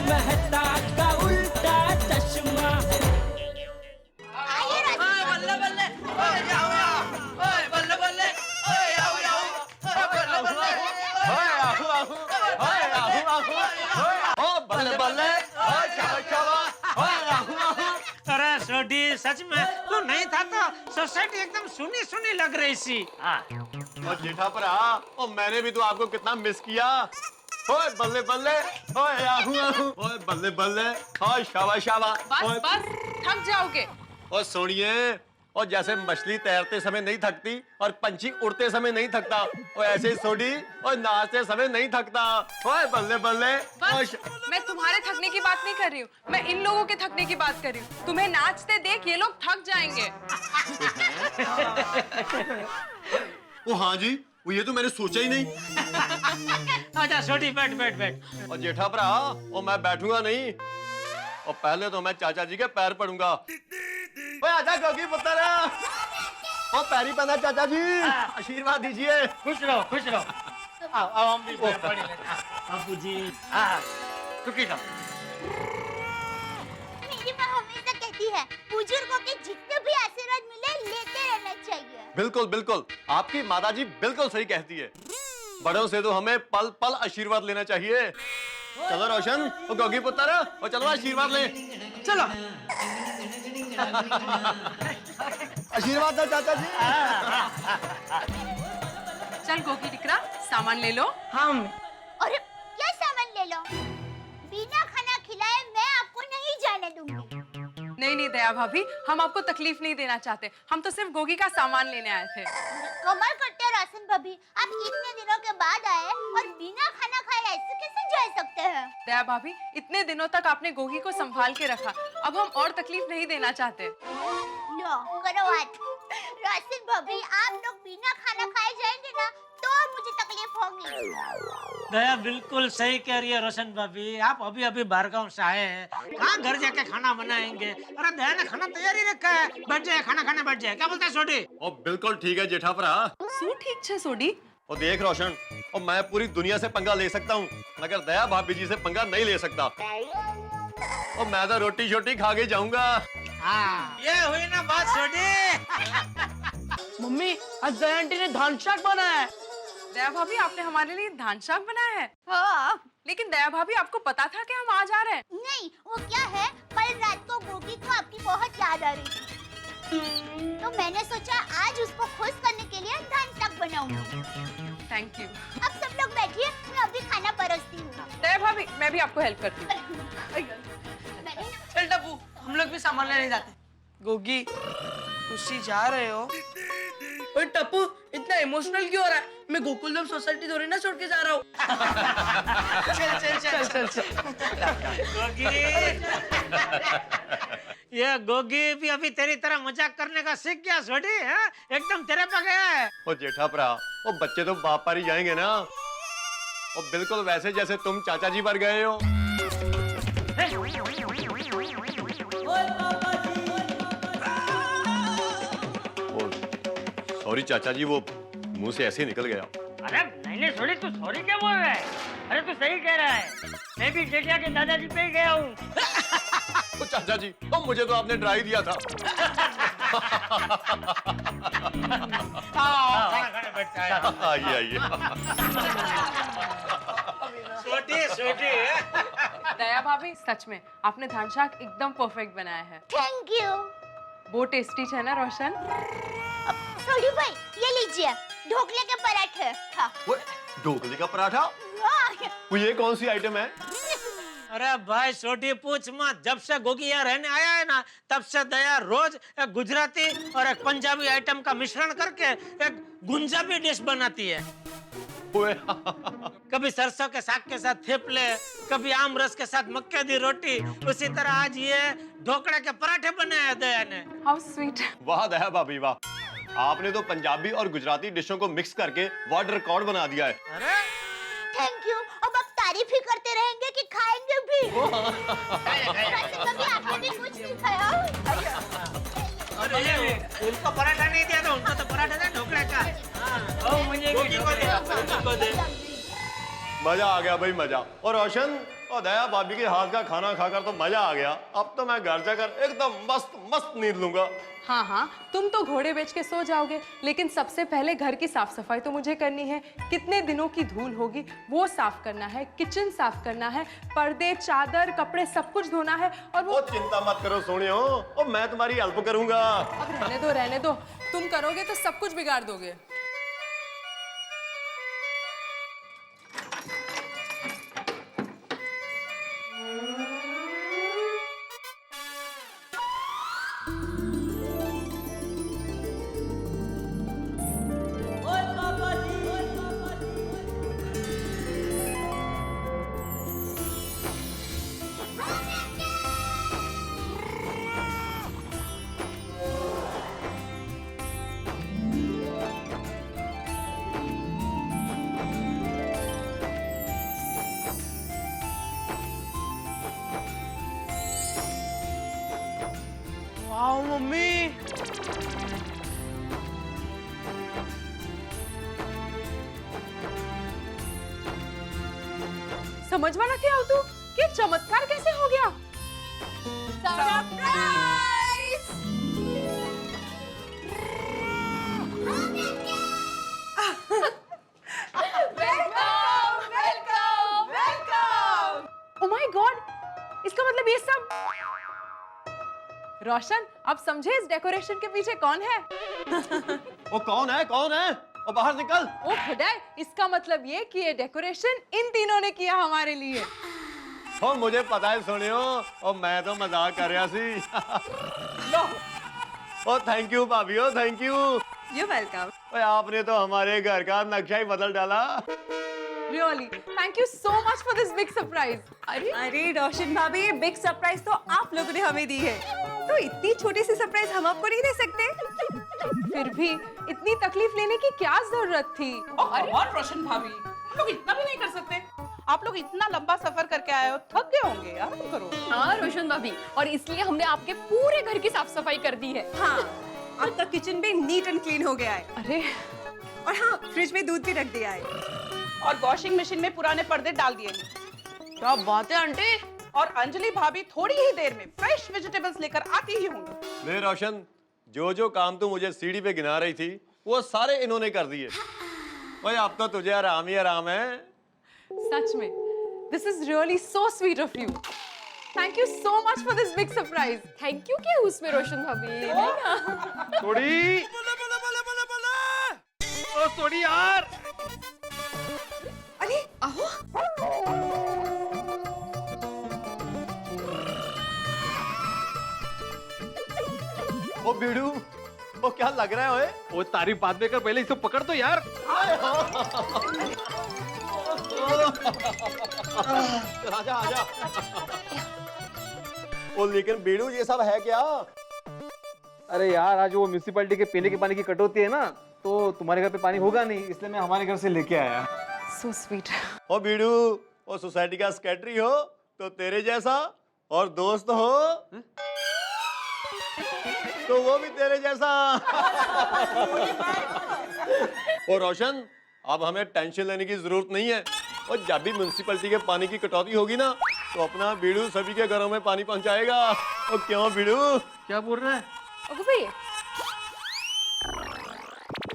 मेहता का उल्टा चश्मा। बल्ले बल्ले, ओए आओ आओ, ओए बल्ले बल्ले, ओए आओ आओ, ओए बल्ले बल्ले, ओए आओ आओ, ओए आओ आओ, ओ बल्ले बल्ले, ओए शाबाश शाबाश, ओए आओ आओ। अरे सोडी सच में तू नहीं था तो सोसाइटी एकदम सुनी सुनी लग रही सी। हाँ और जेठा पर ओ मैंने भी तो आपको कितना मिस किया। ओए बल्ले बल्ले, ओए आहू आहू, ओए बल्ले बल्ले, ओए शाबाश शाबाश। बस बस थक जाओगे। और सुनिए, और जैसे मछली तैरते समय नहीं थकती और पंछी उड़ते समय नहीं थकता, और ऐसे ही सोडी और नाचते समय नहीं थकता। ओए बल्ले बल्ले। बस मैं तुम्हारे थकने की बात नहीं कर रही हूँ, मैं इन लोगों के थकने की बात कर रही हूँ। तुम्हें नाचते देख ये लोग थक जाएंगे। ओ हाँ जी, वो ये तो मैंने सोचा ही नहीं। आजा सोडी बैठ बैठ बैठ। और जेठा भरा, और मैं बैठूंगा नहीं, और पहले तो मैं चाचा जी के पैर पड़ूंगा। ओए आजा गोगी पुत्र, ओ पैरी पहना चाचा जी, आशीर्वाद दीजिए। खुश रहो खुश रहो। आओ आओ हम भी पैर पड़े लेते हैं। बापू जी हाँ चुकी रहो। मेरी माँ हमेशा कहती है बुजुर्गों के जितने भी आशीर्वाद मिले लेते रहना चाहिए। बिल्कुल बिल्कुल, आपकी माताजी बिल्कुल सही कहती है। बड़ों से तो हमें पल पल आशीर्वाद लेना चाहिए। चलो रोशन, ओ गोगी पुत्र, और चलो आशीर्वाद ले। चलो। आशीर्वाद दो चाचा जी। चल गोगी टिकरा सामान ले लो। हम और क्या सामान ले लो? बिना खाना खिलाए मैं आपको नहीं जाने दूंगी। नहीं नहीं दया भाभी, हम आपको तकलीफ नहीं देना चाहते, हम तो सिर्फ गोगी का सामान लेने आए थे। कमाल करते हो राशन भाभी, आप इतने दिनों के बाद आए और बिना खाना खाए ऐसे कैसे जा सकते हैं? दया भाभी, इतने दिनों तक आपने गोगी को संभाल के रखा, अब हम और तकलीफ नहीं देना चाहते। लो करो बात। राशन भाभी, आप लोग बिना खाना खाए जाएंगे ना तो मुझे तकलीफ होगी। दया बिल्कुल सही कह रही है रोशन भाभी, आप अभी अभी बाहर गाँव से आए हैं, कहाँ घर जाके खाना बनाएंगे। अरे दया ने खाना तैयार ही रखा है, बैठ जाए खाना खाने बैठ जाए। क्या बोलते हैं सोडी? ओ बिल्कुल ठीक है जेठा भरा। શું ઠીક છે સોડી? और देख रोशन, और मैं पूरी दुनिया से पंगा ले सकता हूँ, मगर दया भाभी जी से पंगा नहीं ले सकता। और मैं तो रोटी शोटी खा के जाऊंगा। हाँ ये हुई ना बात सोडी। मम्मी आज दया आंटी ने धान शाक बनाया है। दया भाभी, आपने हमारे लिए धान शाक बनाया है? हाँ। लेकिन दया भाभी, आपको पता था कि हम आज आ रहे हैं? नहीं, वो क्या है, कल रात को गोगी को आपकी बहुत याद आ रही थी, तो मैंने सोचा आज उसको खुश करने के लिए धान शाक बनाऊंगी। Thank you. अब सब लोग बैठिए, मैं अभी खाना परोसती हूँ। दया भाभी, मैं भी आपको हेल्प करती हूँ। चल डब्बू, हम लोग भी सामान लेने जाते हैं। गोगी, खुशी जा रहे हो? ओए टप्पू, इतना इमोशनल क्यों हो रहा है? मैं गोकुलधाम सोसाइटी थोड़ी ना छोड़ के जा रहा हूँ। चल चल चल चल चल। गोगी ये गोगी भी अभी तेरी तरह मजाक करने का सीख गया सोडी है, एकदम तेरे पे गया है। ओ जेठा भरा, वो बच्चे तो बाप पर ही जाएंगे ना, और बिल्कुल वैसे जैसे तुम चाचा जी पर गए हो। सॉरी चाचा जी, वो मुंह से ऐसे ही निकल गया। अरे नहीं नहीं सोडी, तू सॉरी क्या बोल रहा है? अरे तू सही कह रहा है, मैं भी जेठिया के दादाजी पे ही गया हूँ। तो चाचा जी, तो मुझे तो आपने ड्राई दिया था। खाना खाने बैठता है। आइए आइए। सोडी सोडी। दया भाभी, सच में आपने धान शाक एकदम परफेक्ट बनाया है। Thank you. बहुत टेस्टी है ना रोशन? सोडी भाई, ये लीजिए ढोकले के पराठे। हाँ। वो ढोकले का पराठा? हाँ। वो ये कौन सी आइटम है? अरे भाई सोडी पूछ मत, जब से गोगी यहाँ रहने आया है ना, तब से दया रोज एक गुजराती और एक पंजाबी आइटम का मिश्रण करके एक गुंजाबी डिश बनाती है। कभी सरसों के साग के साथ थेपले, कभी आम रस के साथ मक्के दी रोटी, उसी तरह आज ये ढोकले के पराठे बनाए दया ने। How sweet. वाह दया भाभी वाह, आपने तो पंजाबी और गुजराती डिशों को मिक्स करके वर्ल्ड रिकॉर्ड बना दिया है। अरे थैंक यू। अब आप तारीफ ही करते रहेंगे कि खाएंगे भी? राशन भाभी, आपने भी कुछ नहीं खाया? अरे उनको पराठा नहीं दिया तो उनको तो पराठा था ढोकले का। मुझे गोगी को दे, गोगी को दे। मजा आ गया भाई मजा। और रोशन, और दया भाभी के हाथ का खाना खाकर तो मजा आ गया। अब तो मैं घर जाकर एकदम मस्त मस्त नींद लूंगा। हाँ हाँ, तुम तो घोड़े बेच के सो जाओगे, लेकिन सबसे पहले घर की साफ सफाई तो मुझे करनी है। कितने दिनों की धूल होगी वो साफ करना है, किचन साफ करना है, पर्दे, चादर, कपड़े सब कुछ धोना है। और वो चिंता मत करो सोनियो, और मैं तुम्हारी हेल्प करूंगा। अब रहने दो, तुम करोगे तो सब कुछ बिगाड़ दोगे। वाह मम्मी, समझवा ना क्या तू कि चमत्कार कैसे हो गया? ओह माय गॉड, इसका मतलब ये सब। रोशन, अब समझे इस डेकोरेशन के पीछे कौन है? वो कौन है, कौन है? और बाहर निकल। ओ खुदा, इसका मतलब ये कि ये डेकोरेशन इन तीनों ने किया हमारे लिए। ओ मुझे पता है सोनियो, और मैं तो मजाक कर रहा सी। लो, ओ थैंक यू भाभी, ओ थैंक यू। You welcome. ओए आपने तो हमारे घर का नक्शा ही बदल डाला। Really, thank you so much for this big surprise. अरे रोशन भाभी, ये बिग सरप्राइज तो आप लोगों ने हमें दी है, तो इतनी छोटी सी सरप्राइज हम आपको नहीं दे सकते? फिर भी इतनी तकलीफ लेने की क्या जरूरत थी? और रोशन भाभी, लोग इतना भी नहीं कर सकते। आप लोग इतना लंबा सफर करके आए हो, थक गए होंगे यार, करो। हाँ रोशन भाभी, और इसलिए हमने आपके पूरे घर की साफ सफाई कर दी है। हाँ, आपका किचन भी नीट एंड क्लीन हो गया है। अरे, और हाँ, फ्रिज में दूध भी रख दिया है। और वॉशिंग मशीन में पुराने पर्दे डाल दिए हैं। क्या बात है आंटी। और अंजलि भाभी थोड़ी ही देर में फ्रेश वेजिटेबल्स लेकर आती ही होंगी। ले रोशन, जो जो काम तू मुझे सीढ़ी पे गिना रही थी वो सारे इन्होंने कर दिए। भाई अब तो तुझे आराम ही आराम है। सच में, this is really so sweet of you. Thank you so much for this big surprise. Thank you क्या उसमें रोशन भाभी? थोड़ी ओ थोड़ी यार। अरे आओ। ओ बीड़ू, वो क्या लग रहा है ओए? वो तारीफ बाद में कर, पहले इसे पकड़ तो यार। आजा आजा। ओ लेकिन बीड़ू ये सब है क्या? अरे यार, आज वो म्यूनिसिपैलिटी के पीने के पानी की कटौती है ना, तो तुम्हारे घर पे पानी होगा नहीं, इसलिए मैं हमारे घर से लेके आया। So sweet. ओ बीड़ू, वो सोसाइटी का सेक्रेटरी हो तो तेरे जैसा, और दोस्त हो तो वो भी तेरे जैसा। और रोशन, अब हमें टेंशन लेने की जरूरत नहीं है। और जब भी म्युनिसिपैलिटी के पानी की कटौती होगी ना, तो अपना बीड़ू सभी के घरों में पानी पहुंचाएगा। और क्यों बीड़ू? क्या बोल रहा है? ओके भाई,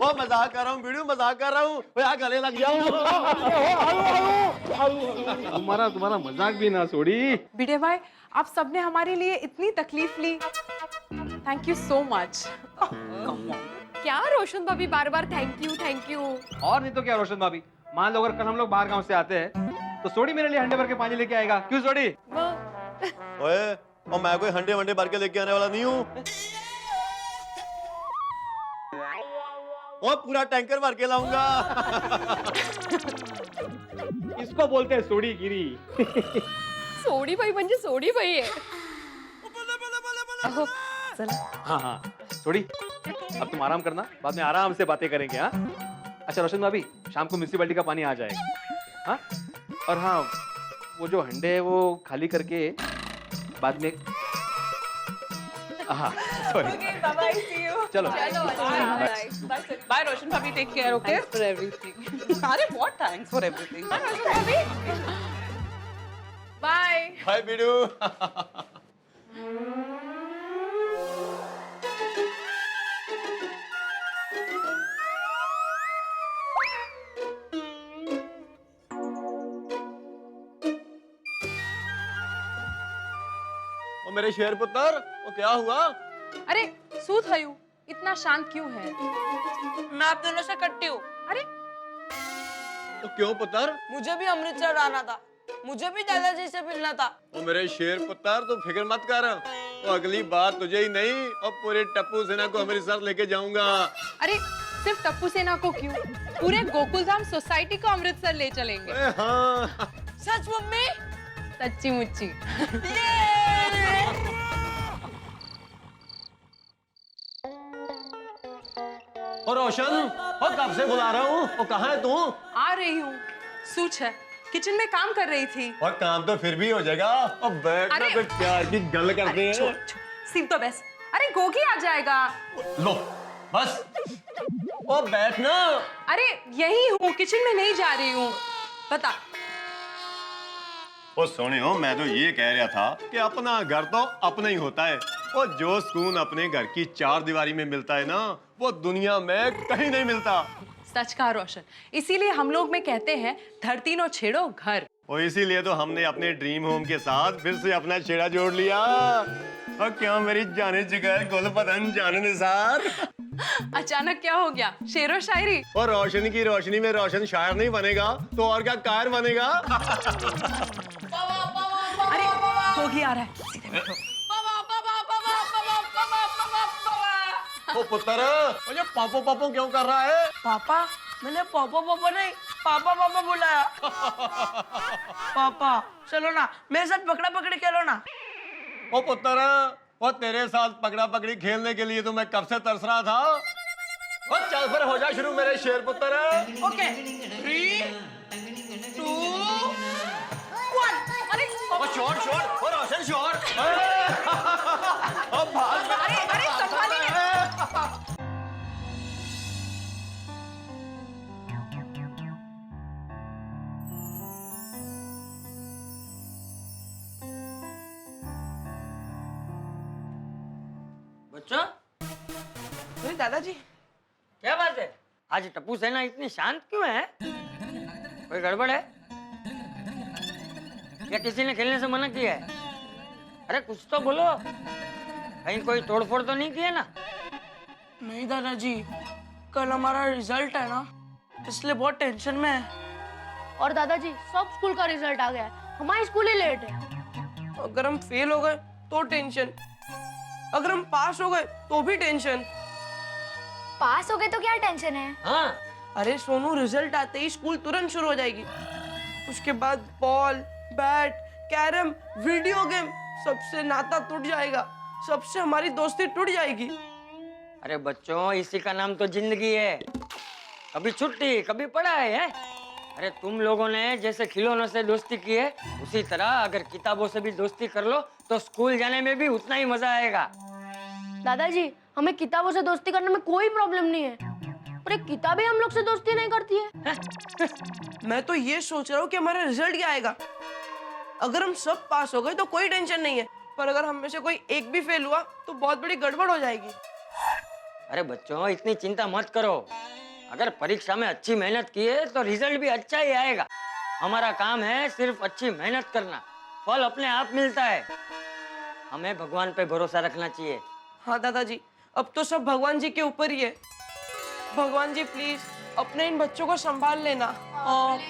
ओ मजाक कर रहा हूँ बीड़ू, मजाक कर रहा हूँ। यहाँ गले लग जाओ। तुम्हारा मजाक भी ना छोड़ी। भिड़े भाई, आप सबने हमारे लिए इतनी तकलीफ ली, थैंक यू सो मच। क्या रोशन भाभी बार बार थैंक यू। और नहीं तो क्या रोशन भाभी, मान लो अगर कल हम लोग बाहर गांव से आते हैं तो सोडी मेरे लिए हंडे भर के पानी लेके आएगा। क्यों सोडी? ओए, और मैं कोई हंडे वंडे भर के लेके आने वाला नहीं हूँ। और पूरा टैंकर भर के लाऊंगा। इसको बोलते हैं सोडी गिरी। सोडी भाई म्हणजे सोडी भाई है। हाँ, सोडी, अब तुम आराम करना, बाद में आराम से बातें करेंगे। हाँ, अच्छा रोशन भाभी, शाम को म्यूनिसिपैलिटी का पानी आ जाएगा। हाँ, और हाँ, वो जो हंडे है वो खाली करके बाद में। हाँ सॉरी। चलो बाय रोशन भाभी, take care. Okay for everything. अरे what thanks for everything. Bye hi बीडू। ओ मेरे शेर पुत्र, वो क्या हुआ? अरे શું થયું? इतना शांत क्यों है? मैं आप दोनों से कट्टी हूँ। अरे वो क्यों पुत्र? मुझे भी अमृतसर आना था, मुझे भी दादाजी से मिलना था। ओ मेरे शेर पुत्र, तू फिक्र मत कर। वो अगली बार तुझे ही नहीं और पूरे टप्पू सेना को अमृतसर लेके जाऊंगा। अरे सिर्फ टप्पू सेना को क्यों, पूरे गोकुलधाम सोसाइटी को अमृतसर ले चलेंगे। हाँ। सच मम्मी? सच्ची मुच्ची। और रोशन, और कब से बुला रहा हूँ, वो कहाँ है तू? आ रही हूँ। सूच है, किचन में काम कर रही थी। और काम तो फिर भी हो जाएगा। और बैठना अरे- कोई प्यार की गल करते हैं। छोड़, सिर्फ तो बस। अरे गोगी आ जाएगा। लो बस, ओ बैठना। अरे यही हूँ, किचन में नहीं जा रही हूँ। बता। ओ सोनियो, मैं तो ये कह रहा था कि अपना घर तो अपना ही होता है। और जो सुकून अपने घर की चार दीवारी में मिलता है ना, वो दुनिया में कहीं नहीं मिलता। सच कहा रोशन, इसीलिए हम लोग में कहते हैं धरती नो छेड़ो घर। और इसीलिए तो हमने अपने ड्रीम होम के साथ फिर से अपना छेड़ा जोड़ लिया। और क्यों मेरी जाने जिगर गुल बदन जाने निसार। अचानक क्या हो गया? शेरो शायरी? और रोशनी की रोशनी में रोशन शायर नहीं बनेगा तो और क्या कायर बनेगा। अरे गोगी आ रहा है। ओ पुत्र, वो ये पापो पापो क्यों कर रहा है? पापा, मैंने पापा पापा नहीं पापा पापा बुलाया। पापा चलो ना, मेरे साथ पकड़ा पकड़ी खेलो ना। ओ पुत्र, वो तेरे साथ पकड़ा पकड़ी खेलने के लिए तो मैं कब से तरस रहा था। और चल फिर हो जा शुरू मेरे शेर पुत्र। ओके, 3, 2, 1। अरे ओ शॉट शॉट, और रोशन शॉट। ओ भाग। अरे संभालिए। बच्चों, अरे दादाजी, क्या बात है? आज टप्पू सेना इतनी शांत क्यों है? कोई गड़बड़ है? या किसी ने खेलने से मना किया है? अरे कुछ तो बोलो, कहीं कोई तोड़फोड़ तो नहीं किया ना? नहीं दादाजी, कल हमारा रिजल्ट है ना, इसलिए बहुत टेंशन में है। और दादाजी सब स्कूल का रिजल्ट आ गया है, हमारी स्कूल ही लेट है। अगर हम फेल हो गए तो टेंशन, अगर हम पास हो गए तो भी टेंशन। पास हो गए तो क्या टेंशन है? हाँ, अरे सोनू, रिजल्ट आते ही स्कूल तुरंत शुरू हो जाएगी। उसके बाद ball, bat, carrom, video game, सबसे नाता टूट जाएगा, सबसे हमारी दोस्ती टूट जाएगी। अरे बच्चों, इसी का नाम तो जिंदगी है। कभी छुट्टी, कभी पढ़ाई है। अरे तुम लोगों ने जैसे खिलौनों से दोस्ती की है, उसी तरह अगर किताबों से भी दोस्ती कर लो तो स्कूल जाने में भी उतना ही मजा आएगा। दादाजी, हमें किताबों से दोस्ती करने में कोई प्रॉब्लम नहीं है, पर एक किताबें हम लोग से दोस्ती नहीं करती है। मैं तो ये सोच रहा हूँ कि हमारा रिजल्ट क्या आएगा। अगर हम सब पास हो गए तो कोई टेंशन नहीं है, पर अगर हम में से कोई एक भी फेल हुआ तो बहुत बड़ी गड़बड़ हो जाएगी। अरे बच्चों, इतनी चिंता मत करो। अगर परीक्षा में अच्छी मेहनत की है तो रिजल्ट भी अच्छा ही आएगा। हमारा काम है सिर्फ अच्छी मेहनत करना, फल अपने आप मिलता है। हमें भगवान पे भरोसा रखना चाहिए। हाँ दादाजी, अब तो सब भगवान जी के ऊपर ही है। भगवान जी प्लीज अपने इन बच्चों को संभाल लेना।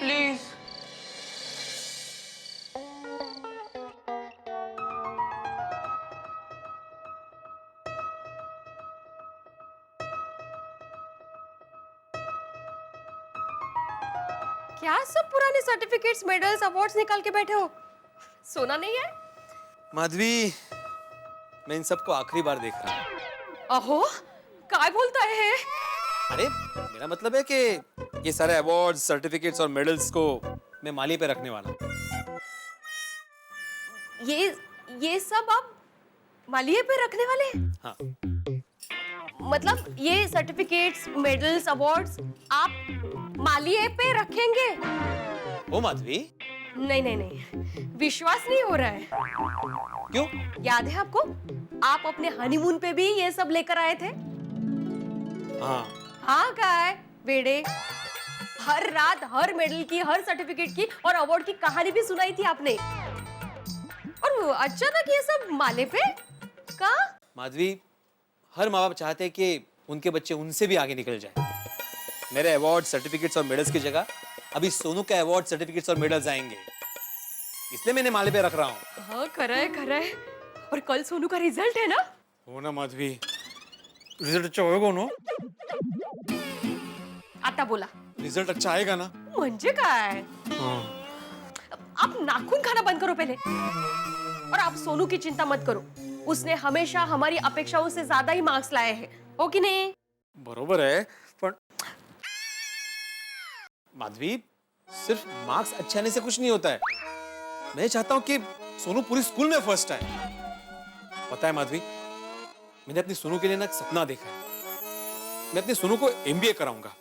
प्लीज। क्या सब पुराने सर्टिफिकेट्स, मेडल्स, अवार्ड्स निकाल के बैठे हो? सोना नहीं है? माधवी, मैं इन सबको आखिरी बार देख रहा हूँ। अहो, काय बोलता है? अरे मेरा मतलब है कि ये सारे अवार्ड्स, सर्टिफिकेट्स और मेडल्स को मैं माली पे रखने वाला हूँ। ये सब आप मालिये पे रखने वाले हैं? हाँ। मतलब ये सर्टिफिकेट्स, मेडल्स, अवार्ड्स आप मालिये पे रखेंगे? ओ माधवी, नहीं नहीं नहीं, विश्वास नहीं हो रहा है। क्यों? याद है आपको, आप अपने हनीमून पे भी ये सब लेकर आए थे। हाँ। हाँ काय बेड़े, हर रात हर मेडल की, हर सर्टिफिकेट की और अवार्ड की कहानी भी सुनाई थी आपने। और अचानक ये सब माले पे का? माधवी, हर माँ बाप चाहते हैं कि उनके बच्चे उनसे भी आगे निकल जाए। मेरे अवार्ड, सर्टिफिकेट्स और मेडल्स की जगह अभी सोनू के अवार्ड, सर्टिफिकेट्स और मेडल्स आएंगे, इसलिए मैंने माले पे रख रहा हूँ। हाँ खरा है। और कल सोनू का रिजल्ट है ना? हो ना माधवी, रिजल्ट अच्छा होगा ना? आता बोला रिजल्ट अच्छा आएगा ना? म्हणजे काय? आप नाखून खाना बंद करो पहले, और आप सोनू की चिंता मत करो। उसने हमेशा हमारी अपेक्षाओं से ज्यादा ही मार्क्स लाए हैं, हो कि नहीं? बरोबर है, पर माधवी, सिर्फ मार्क्स अच्छे आने से कुछ नहीं होता है। मैं चाहता हूं कि सोनू पूरी स्कूल में फर्स्ट आए। पता है माधवी, मैंने अपनी सोनू के लिए ना एक सपना देखा है। मैं अपनी सोनू को एमबीए कराऊंगा।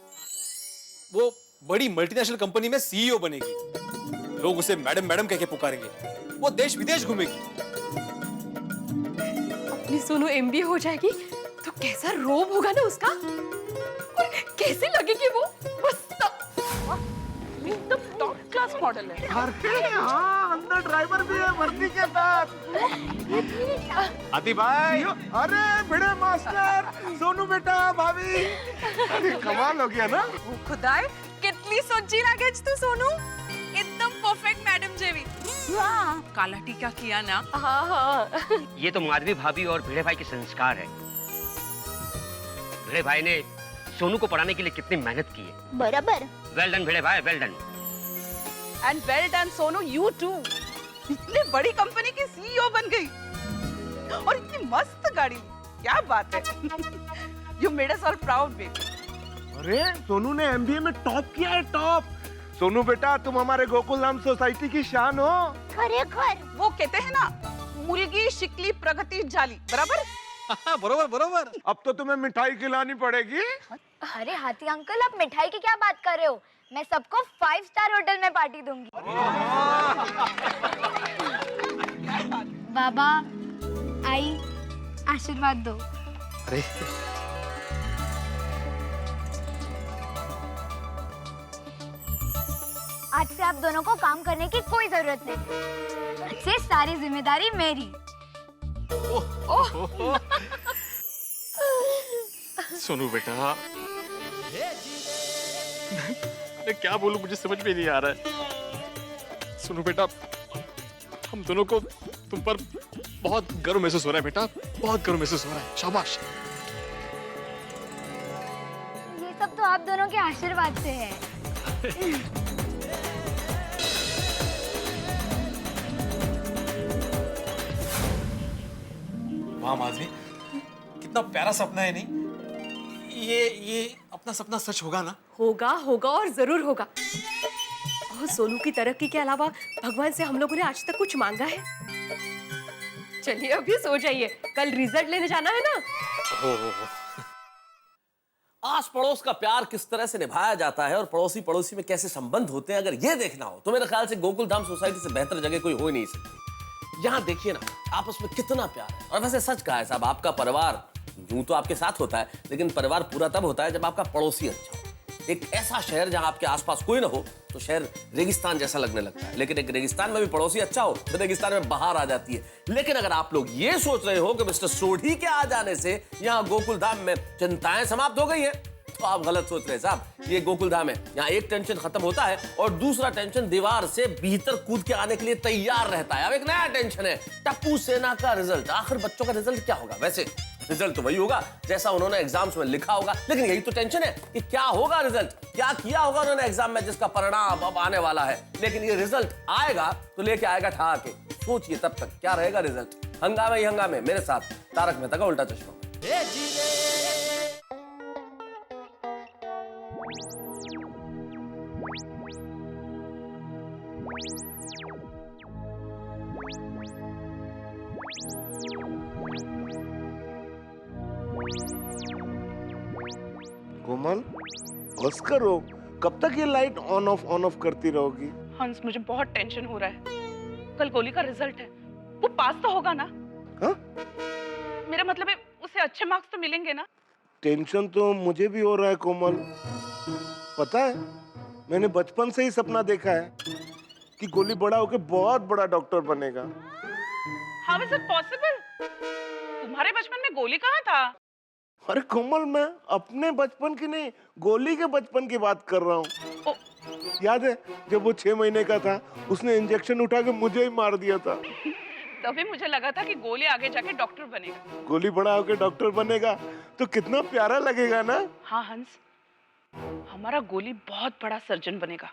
वो बड़ी मल्टीनेशनल कंपनी में सीईओ बनेगी। लोग उसे मैडम मैडम कह के पुकारेंगे। वो देश विदेश घूमेगी। अपनी सोनू एमबीए हो जाएगी तो कैसा रोब होगा ना उसका, और कैसे लगेगी वो मस्त। एकदम टॉप क्लास मॉडल है। हाँ, अंदर ड्राइवर भी है वर्दी के साथ। आती भाई, अरे बड़े मास्टर, सोनू बेटा, भाभी, कमाल हो गया ना? खुदाय કેટલી સોચી લાગે છે તું સોનू, एकदम परफेक्ट मैडम जेवी। काला टीका किया ना? हाँ। ये तो माधवी भाभी और भिड़े भाई के संस्कार है। भिड़े भाई ने सोनू को पढ़ाने के लिए कितनी मेहनत की है। बराबर। वेल डन भिड़े भाई, well done. And well done Sonu, you too. इतनी बड़ी कंपनी की सीईओ बन गई और इतनी मस्त गाड़ी, क्या बात है। You made us all proud baby. अरे सोनू ने एमबीए में टॉप किया है, टॉप। सोनू बेटा, तुम हमारे गोकुलधाम सोसाइटी की शान हो। खरेखर। वो कहते हैं ना, मुर्गी शिकली प्रगति जाली, बराबर? बरोबर बरोबर। अब तो तुम्हें मिठाई खिलानी पड़ेगी। अरे हाथी अंकल, आप मिठाई की क्या बात कर रहे हो? मैं सबको 5 स्टार होटल में पार्टी दूंगी। बाबा, आई, आशीर्वाद दो। अरे आज से आप दोनों को काम करने की कोई जरूरत नहीं। आज से सारी जिम्मेदारी मेरी। सोनू बेटा, मैं क्या बोलूं, मुझे समझ में नहीं आ रहा है। सोनू बेटा, हम दोनों को तुम पर बहुत गर्व महसूस हो रहा है बेटा, बहुत गर्व महसूस हो रहा है। शाबाश। ये सब तो आप दोनों के आशीर्वाद से है। वाह माधवी, कितना प्यारा सपना है नहीं? ये अपना सपना सच होगा ना? होगा और जरूर होगा। और सोनू की तरक्की के अलावा भगवान से हम लोगों ने आज तक कुछ मांगा है? चलिए अभी सो जाइए, कल रिजल्ट लेने जाना है ना। आस पड़ोस का प्यार किस तरह से निभाया जाता है और पड़ोसी पड़ोसी में कैसे संबंध होते हैं, अगर ये देखना हो तो मेरे ख्याल से गोकुलधाम सोसाइटी से बेहतर जगह कोई हो ही नहीं सकती। यहाँ देखिए ना, आपस में कितना प्यार है। और वैसे सच कहा है साहब, आपका परिवार यूं तो आपके साथ होता है, लेकिन परिवार पूरा तब होता है जब आपका पड़ोसी अच्छा हो। एक ऐसा शहर जहां आपके आसपास कोई ना हो तो शहर रेगिस्तान जैसा लगने लगता है, लेकिन एक रेगिस्तान में भी पड़ोसी अच्छा हो तो रेगिस्तान में बाहर आ जाती है। लेकिन अगर आप लोग ये सोच रहे हो कि मिस्टर सोढ़ी के आ जाने से यहाँ गोकुलधाम में चिंताएं समाप्त हो गई है, तो आप गलत सोच रहे साहब। ये गोकुलधाम है, यहाँ एक टेंशन खत्म होता है और दूसरा टेंशन दीवार से भीतर कूद के आने के लिए तैयार रहता है। अब एक नया टेंशन है, टप्पू सेना का रिजल्ट। आखिर बच्चों का रिजल्ट क्या होगा? वैसे रिजल्ट तो वही होगा जैसा उन्होंने एग्जाम्स में लिखा होगा, लेकिन यही तो टेंशन है कि क्या होगा रिजल्ट, क्या किया होगा उन्होंने एग्जाम में जिसका परिणाम अब आने वाला है। लेकिन ये रिजल्ट आएगा तो लेके आएगा ठा के। सोचिए तब तक क्या रहेगा रिजल्ट। हंगामे ही हंगामे मेरे साथ तारक मेहता का उल्टा चश्मा। कोमल, बस करो। कब तक ये लाइट ऑन ऑफ करती रहोगी? हंस, मुझे बहुत टेंशन हो रहा है। कल गोली का रिजल्ट है, वो पास तो होगा ना? हाँ? मेरा मतलब है उसे अच्छे मार्क्स तो मिलेंगे ना? टेंशन तो मुझे भी हो रहा है कोमल। पता है, मैंने बचपन से ही सपना देखा है कि गोली बड़ा होकर बहुत बड़ा डॉक्टर बनेगा। How is it possible? तुम्हारे बचपन में गोली कहाँ था? अरे कोमल, मैं अपने बचपन की नहीं, गोली के बचपन की बात कर रहा हूँ। याद है जब वो 6 महीने का था, उसने इंजेक्शन उठा के मुझे ही मार दिया था। तभी मुझे लगा था कि गोली आगे जाके डॉक्टर बनेगा। गोली बड़ा होकर डॉक्टर बनेगा तो कितना प्यारा लगेगा ना? हाँ हंस, हमारा गोली बहुत बड़ा सर्जन बनेगा।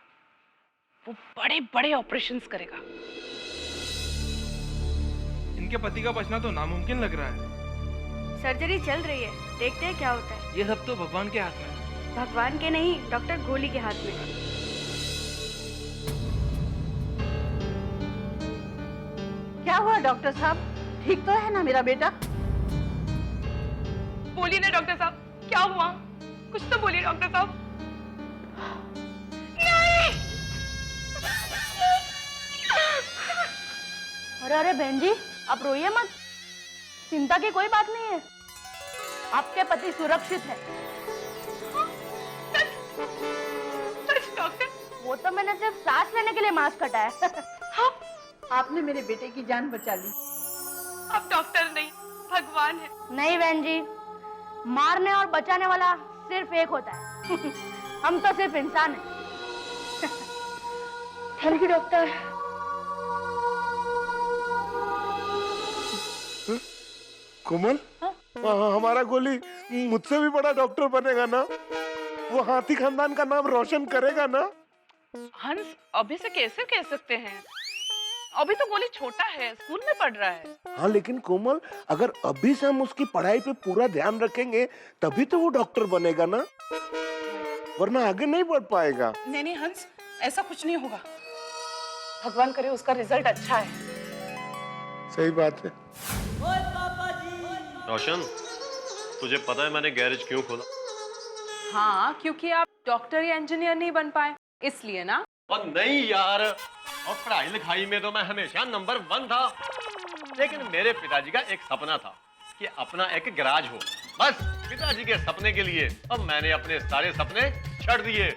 वो बड़े बड़े ऑपरेशंस करेगा। इनके पति का बचना तो नामुमकिन लग रहा है। सर्जरी चल रही है, देखते हैं क्या होता है। ये सब तो भगवान के हाथ में है। भगवान के नहीं, डॉक्टर गोली के हाथ में है। क्या हुआ डॉक्टर साहब, ठीक तो है ना मेरा बेटा? बोलिए ना डॉक्टर साहब, क्या हुआ? कुछ तो बोलिए डॉक्टर साहब। नहीं! अरे अरे बहन जी, आप रोइए मत, चिंता की कोई बात नहीं है, आपके पति सुरक्षित है। डॉक्टर, वो तो मैंने सिर्फ सांस लेने के लिए मास्क हटाया। हाँ? आपने मेरे बेटे की जान बचा ली। आप डॉक्टर नहीं, भगवान है। नहीं बहन जी, मारने और बचाने वाला सिर्फ एक होता है। हम तो सिर्फ इंसान हैं। Thank you doctor. कोमल, हमारा गोली मुझसे भी बड़ा डॉक्टर बनेगा ना? वो हाथी खानदान का नाम रोशन करेगा ना? हंस, अभी से कैसे कह सकते हैं? अभी तो गोली छोटा है, स्कूल में पढ़ रहा है। हाँ लेकिन कोमल, अगर अभी से हम उसकी पढ़ाई पे पूरा ध्यान रखेंगे तभी तो वो डॉक्टर बनेगा ना, वरना आगे नहीं बढ़ पाएगा। नहीं नहीं हंस, ऐसा कुछ नहीं होगा। भगवान करे उसका रिजल्ट अच्छा है। सही बात है। रोशन, तुझे पता है मैंने गैरेज क्यों खोला? हाँ, क्योंकि आप डॉक्टर या इंजीनियर नहीं बन पाए, इसलिए ना? और नहीं यार, और पढ़ाई लिखाई में तो मैं हमेशा नंबर 1 था, लेकिन मेरे पिताजी का एक सपना था कि अपना एक गैराज हो। बस पिताजी के सपने के लिए अब मैंने अपने सारे सपने छोड़ दिए।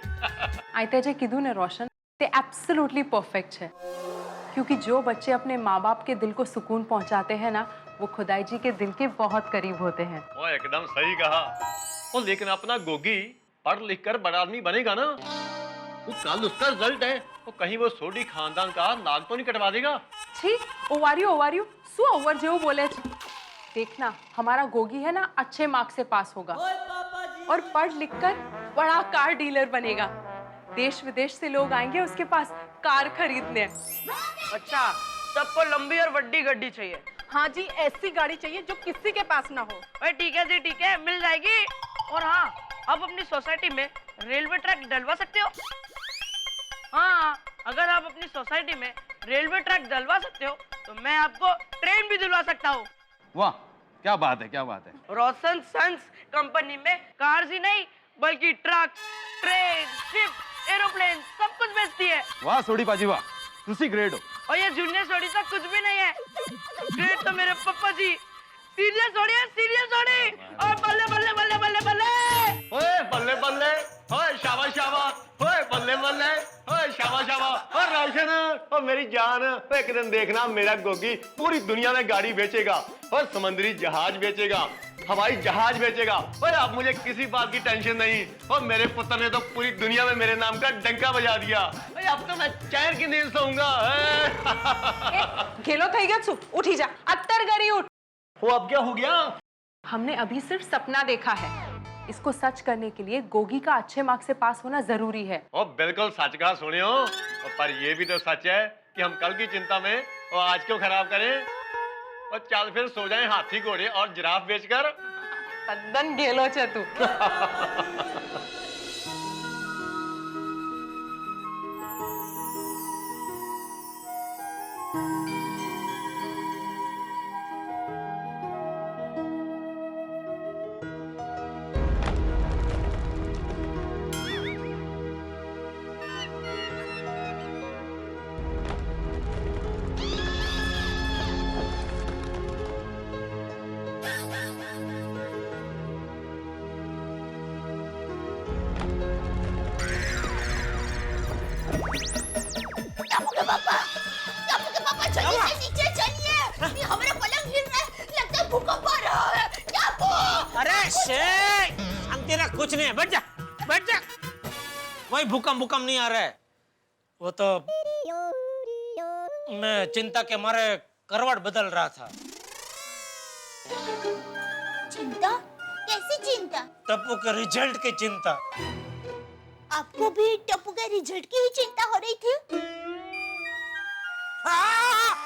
आयते जे कीधु ने रोशन, ते एब्सोल्युटली परफेक्ट है, क्योंकि जो बच्चे अपने माँ बाप के दिल को सुकून पहुंचाते हैं ना, वो खुदाई जी के दिल के बहुत करीब होते हैं। वो एकदम सही कहा। वो लेकिन अपना गोगी पढ़ लिख कर बड़ा आदमी बनेगा ना, वो कल उसका रिजल्ट है, वो कहीं वो सोडी खानदान का नाक तो नहीं कटवा देगा। छी, ओवारियो सु ओवर जेऊ बोले छी। देखना, हमारा गोगी है ना, अच्छे मार्क से पास होगा और पढ़ लिख कर बड़ा कार डीलर बनेगा। देश विदेश से लोग आएंगे उसके पास कार खरीदने। अच्छा, सबको लंबी और बड़ी गाड़ी चाहिए? हाँ जी, ऐसी गाड़ी चाहिए जो किसी के पास ना हो। अरे ठीक है जी, ठीक है, मिल जाएगी। और हाँ, आप अपनी सोसाइटी में रेलवे ट्रैक डलवा सकते हो। हाँ, अगर आप अपनी सोसाइटी में रेलवे ट्रैक डलवा सकते हो तो मैं आपको ट्रेन भी दिलवा सकता हूँ। वाह, क्या बात है, क्या बात है। रोशन सन्स कंपनी में कार्स ही नहीं बल्कि ट्रक, ट्रेन, शिप, एरोप्लेन सब कुछ बेचती है। वाह सोडी पाजी वाह, तुसी ग्रेट हो। और ये जूनियर सोडी तक कुछ भी नहीं है, ग्रेट तो मेरे पप्पा जी। सीरियस सोडी है, सीरियस सोडी। और बल्ले बल्ले बल्ले बल्ले बल्ले, ओए बल्ले बल्ले, ओए शाबाश शाबाश, ओए बल्ले बल्ले, ओए शाबाश शाबाश। और रोशन, और मेरी जान, एक दिन देखना मेरा गोगी पूरी दुनिया में गाड़ी बेचेगा, और समुद्री जहाज बेचेगा, हवाई जहाज बेचेगा। और अब मुझे किसी बात की टेंशन नहीं। और मेरे पुत्र ने तो पूरी दुनिया में मेरे नाम का डंका बजा दिया। अब तो मैं चैन की नींद सोऊंगा। खेलो थई गया छु, उठी जा, अत्तर गरी उठ। वो अब क्या हो गया? हमने अभी सिर्फ सपना देखा है, इसको सच करने के लिए गोगी का अच्छे मार्क्स से पास होना जरूरी है। ओ बिल्कुल सच कहा सुनियो, पर ये भी तो सच है कि हम कल की चिंता में और आज क्यों खराब करें। और चल फिर सो जाएं हाथी घोड़े और जिराफ बेचकर। तद्दन गेलो छे तू। ये हमारा पलंग हिल रहा है, लगता है भूकंप आ रहा है। टप्पू! अरे शेख, शांति रख, कुछ नहीं है, बैठ जा, बैठ जा। कोई भूकंप नहीं आ रहा है। वो तो मैं चिंता के मारे करवट बदल रहा था। चिंता? कैसी चिंता? टप्पू के रिजल्ट की चिंता। आपको भी टप्पू के रिजल्ट की ही चिंता हो रही थी?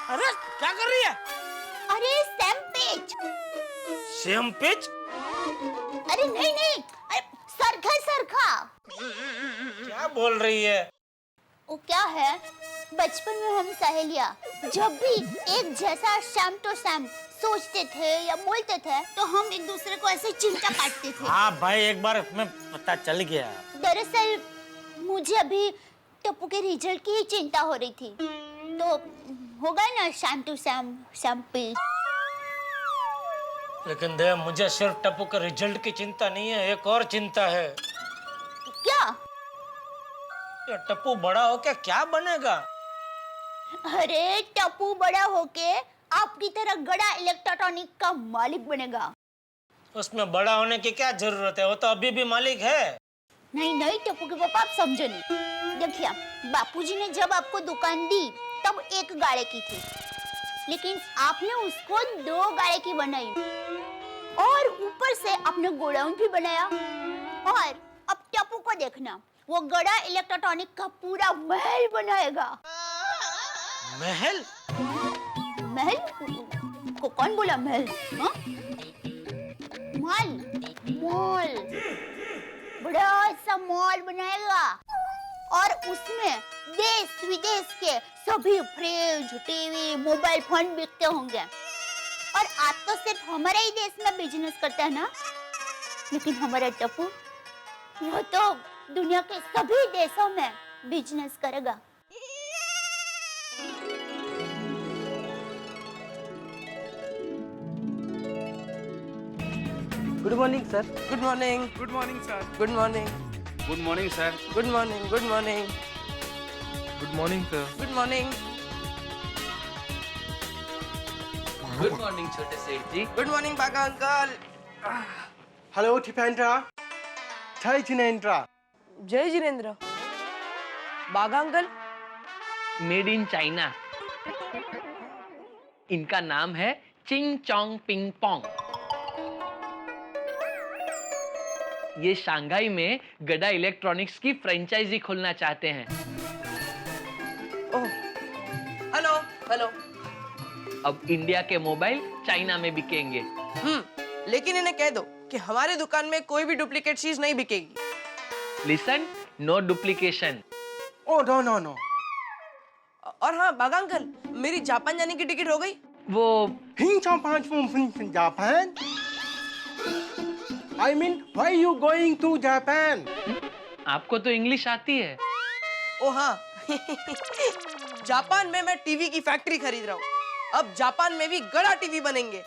अरे क्या कर रही है? अरे सैम पेच। Same pitch? अरे नहीं, अरे सरखा। क्या बोल रही है? वो क्या है, बचपन में हम सहेलियां जब भी एक जैसा शाम तो शाम सोचते थे या बोलते थे तो हम एक दूसरे को ऐसे चिमटा काटते थे। हाँ भाई, एक बार में पता चल गया। दरअसल मुझे अभी टप्पू के रिजल्ट की ही चिंता हो रही थी, तो होगा ना शाम टू शाम पे। लेकिन दे, मुझे सिर्फ टप्पू के रिजल्ट की चिंता नहीं है, एक और चिंता है। क्या? ये टप्पू बड़ा होके क्या बनेगा? अरे टप्पू बड़ा होके आपकी तरह गड़ा इलेक्ट्रॉनिक का मालिक बनेगा। उसमें बड़ा होने की क्या जरूरत है, वो तो अभी भी मालिक है। नहीं टप्पू के पापा, आप समझो नहीं। देखिए, बापूजी ने जब आपको दुकान दी तब एक गाड़े की थी, लेकिन आपने उसको 2 गाड़े की बनाई और ऊपर से आपने गोडाउन भी बनाया। और अब टप्पू को देखना, वो गड़ा इलेक्ट्रॉनिक का पूरा महल बनाएगा। महल? महल को कौन बोला महल? हाँ? मॉल, बड़ा सा मॉल बनाएगा और उसमें देश विदेश के सभी फ्रिज, टीवी, मोबाइल फोन बिकते होंगे। और आप तो सिर्फ हमारे ही देश में बिजनेस करते हैं ना, लेकिन हमारा टप्पू वो तो दुनिया के सभी देशों में बिजनेस करेगा। Good morning sir. Good morning. Good morning sir. Good morning. Good morning sir. Good morning. Good morning. Good morning sir. Good morning. Good morning छोटे सेठ जी। गुड मॉर्निंग बागा अंकल। हेलो टिपेंद्रा। जय जिनेंद्रा। जय जिनेंद्र। बागा अंकल? Made in China. इनका नाम है चिंग चोंग ping pong. ये शंघाई में गड़ा इलेक्ट्रॉनिक्स की फ्रेंचाइजी खोलना चाहते हैं। ओह, हेलो। अब इंडिया के मोबाइल चाइना में बिकेंगे। लेकिन इन्हें कह दो कि हमारे दुकान में कोई भी डुप्लीकेट चीज नहीं बिकेगी। Listen, no duplication. Oh no. और हाँ बागा अंकल, मेरी जापान जाने की टिकट हो गई। वो Japan? I mean, why you going to Japan? आपको तो इंग्लिश आती है। ओ हाँ जापान में मैं टीवी की फैक्ट्री खरीद रहा हूँ। अब जापान में भी गड़ा टीवी बनेंगे।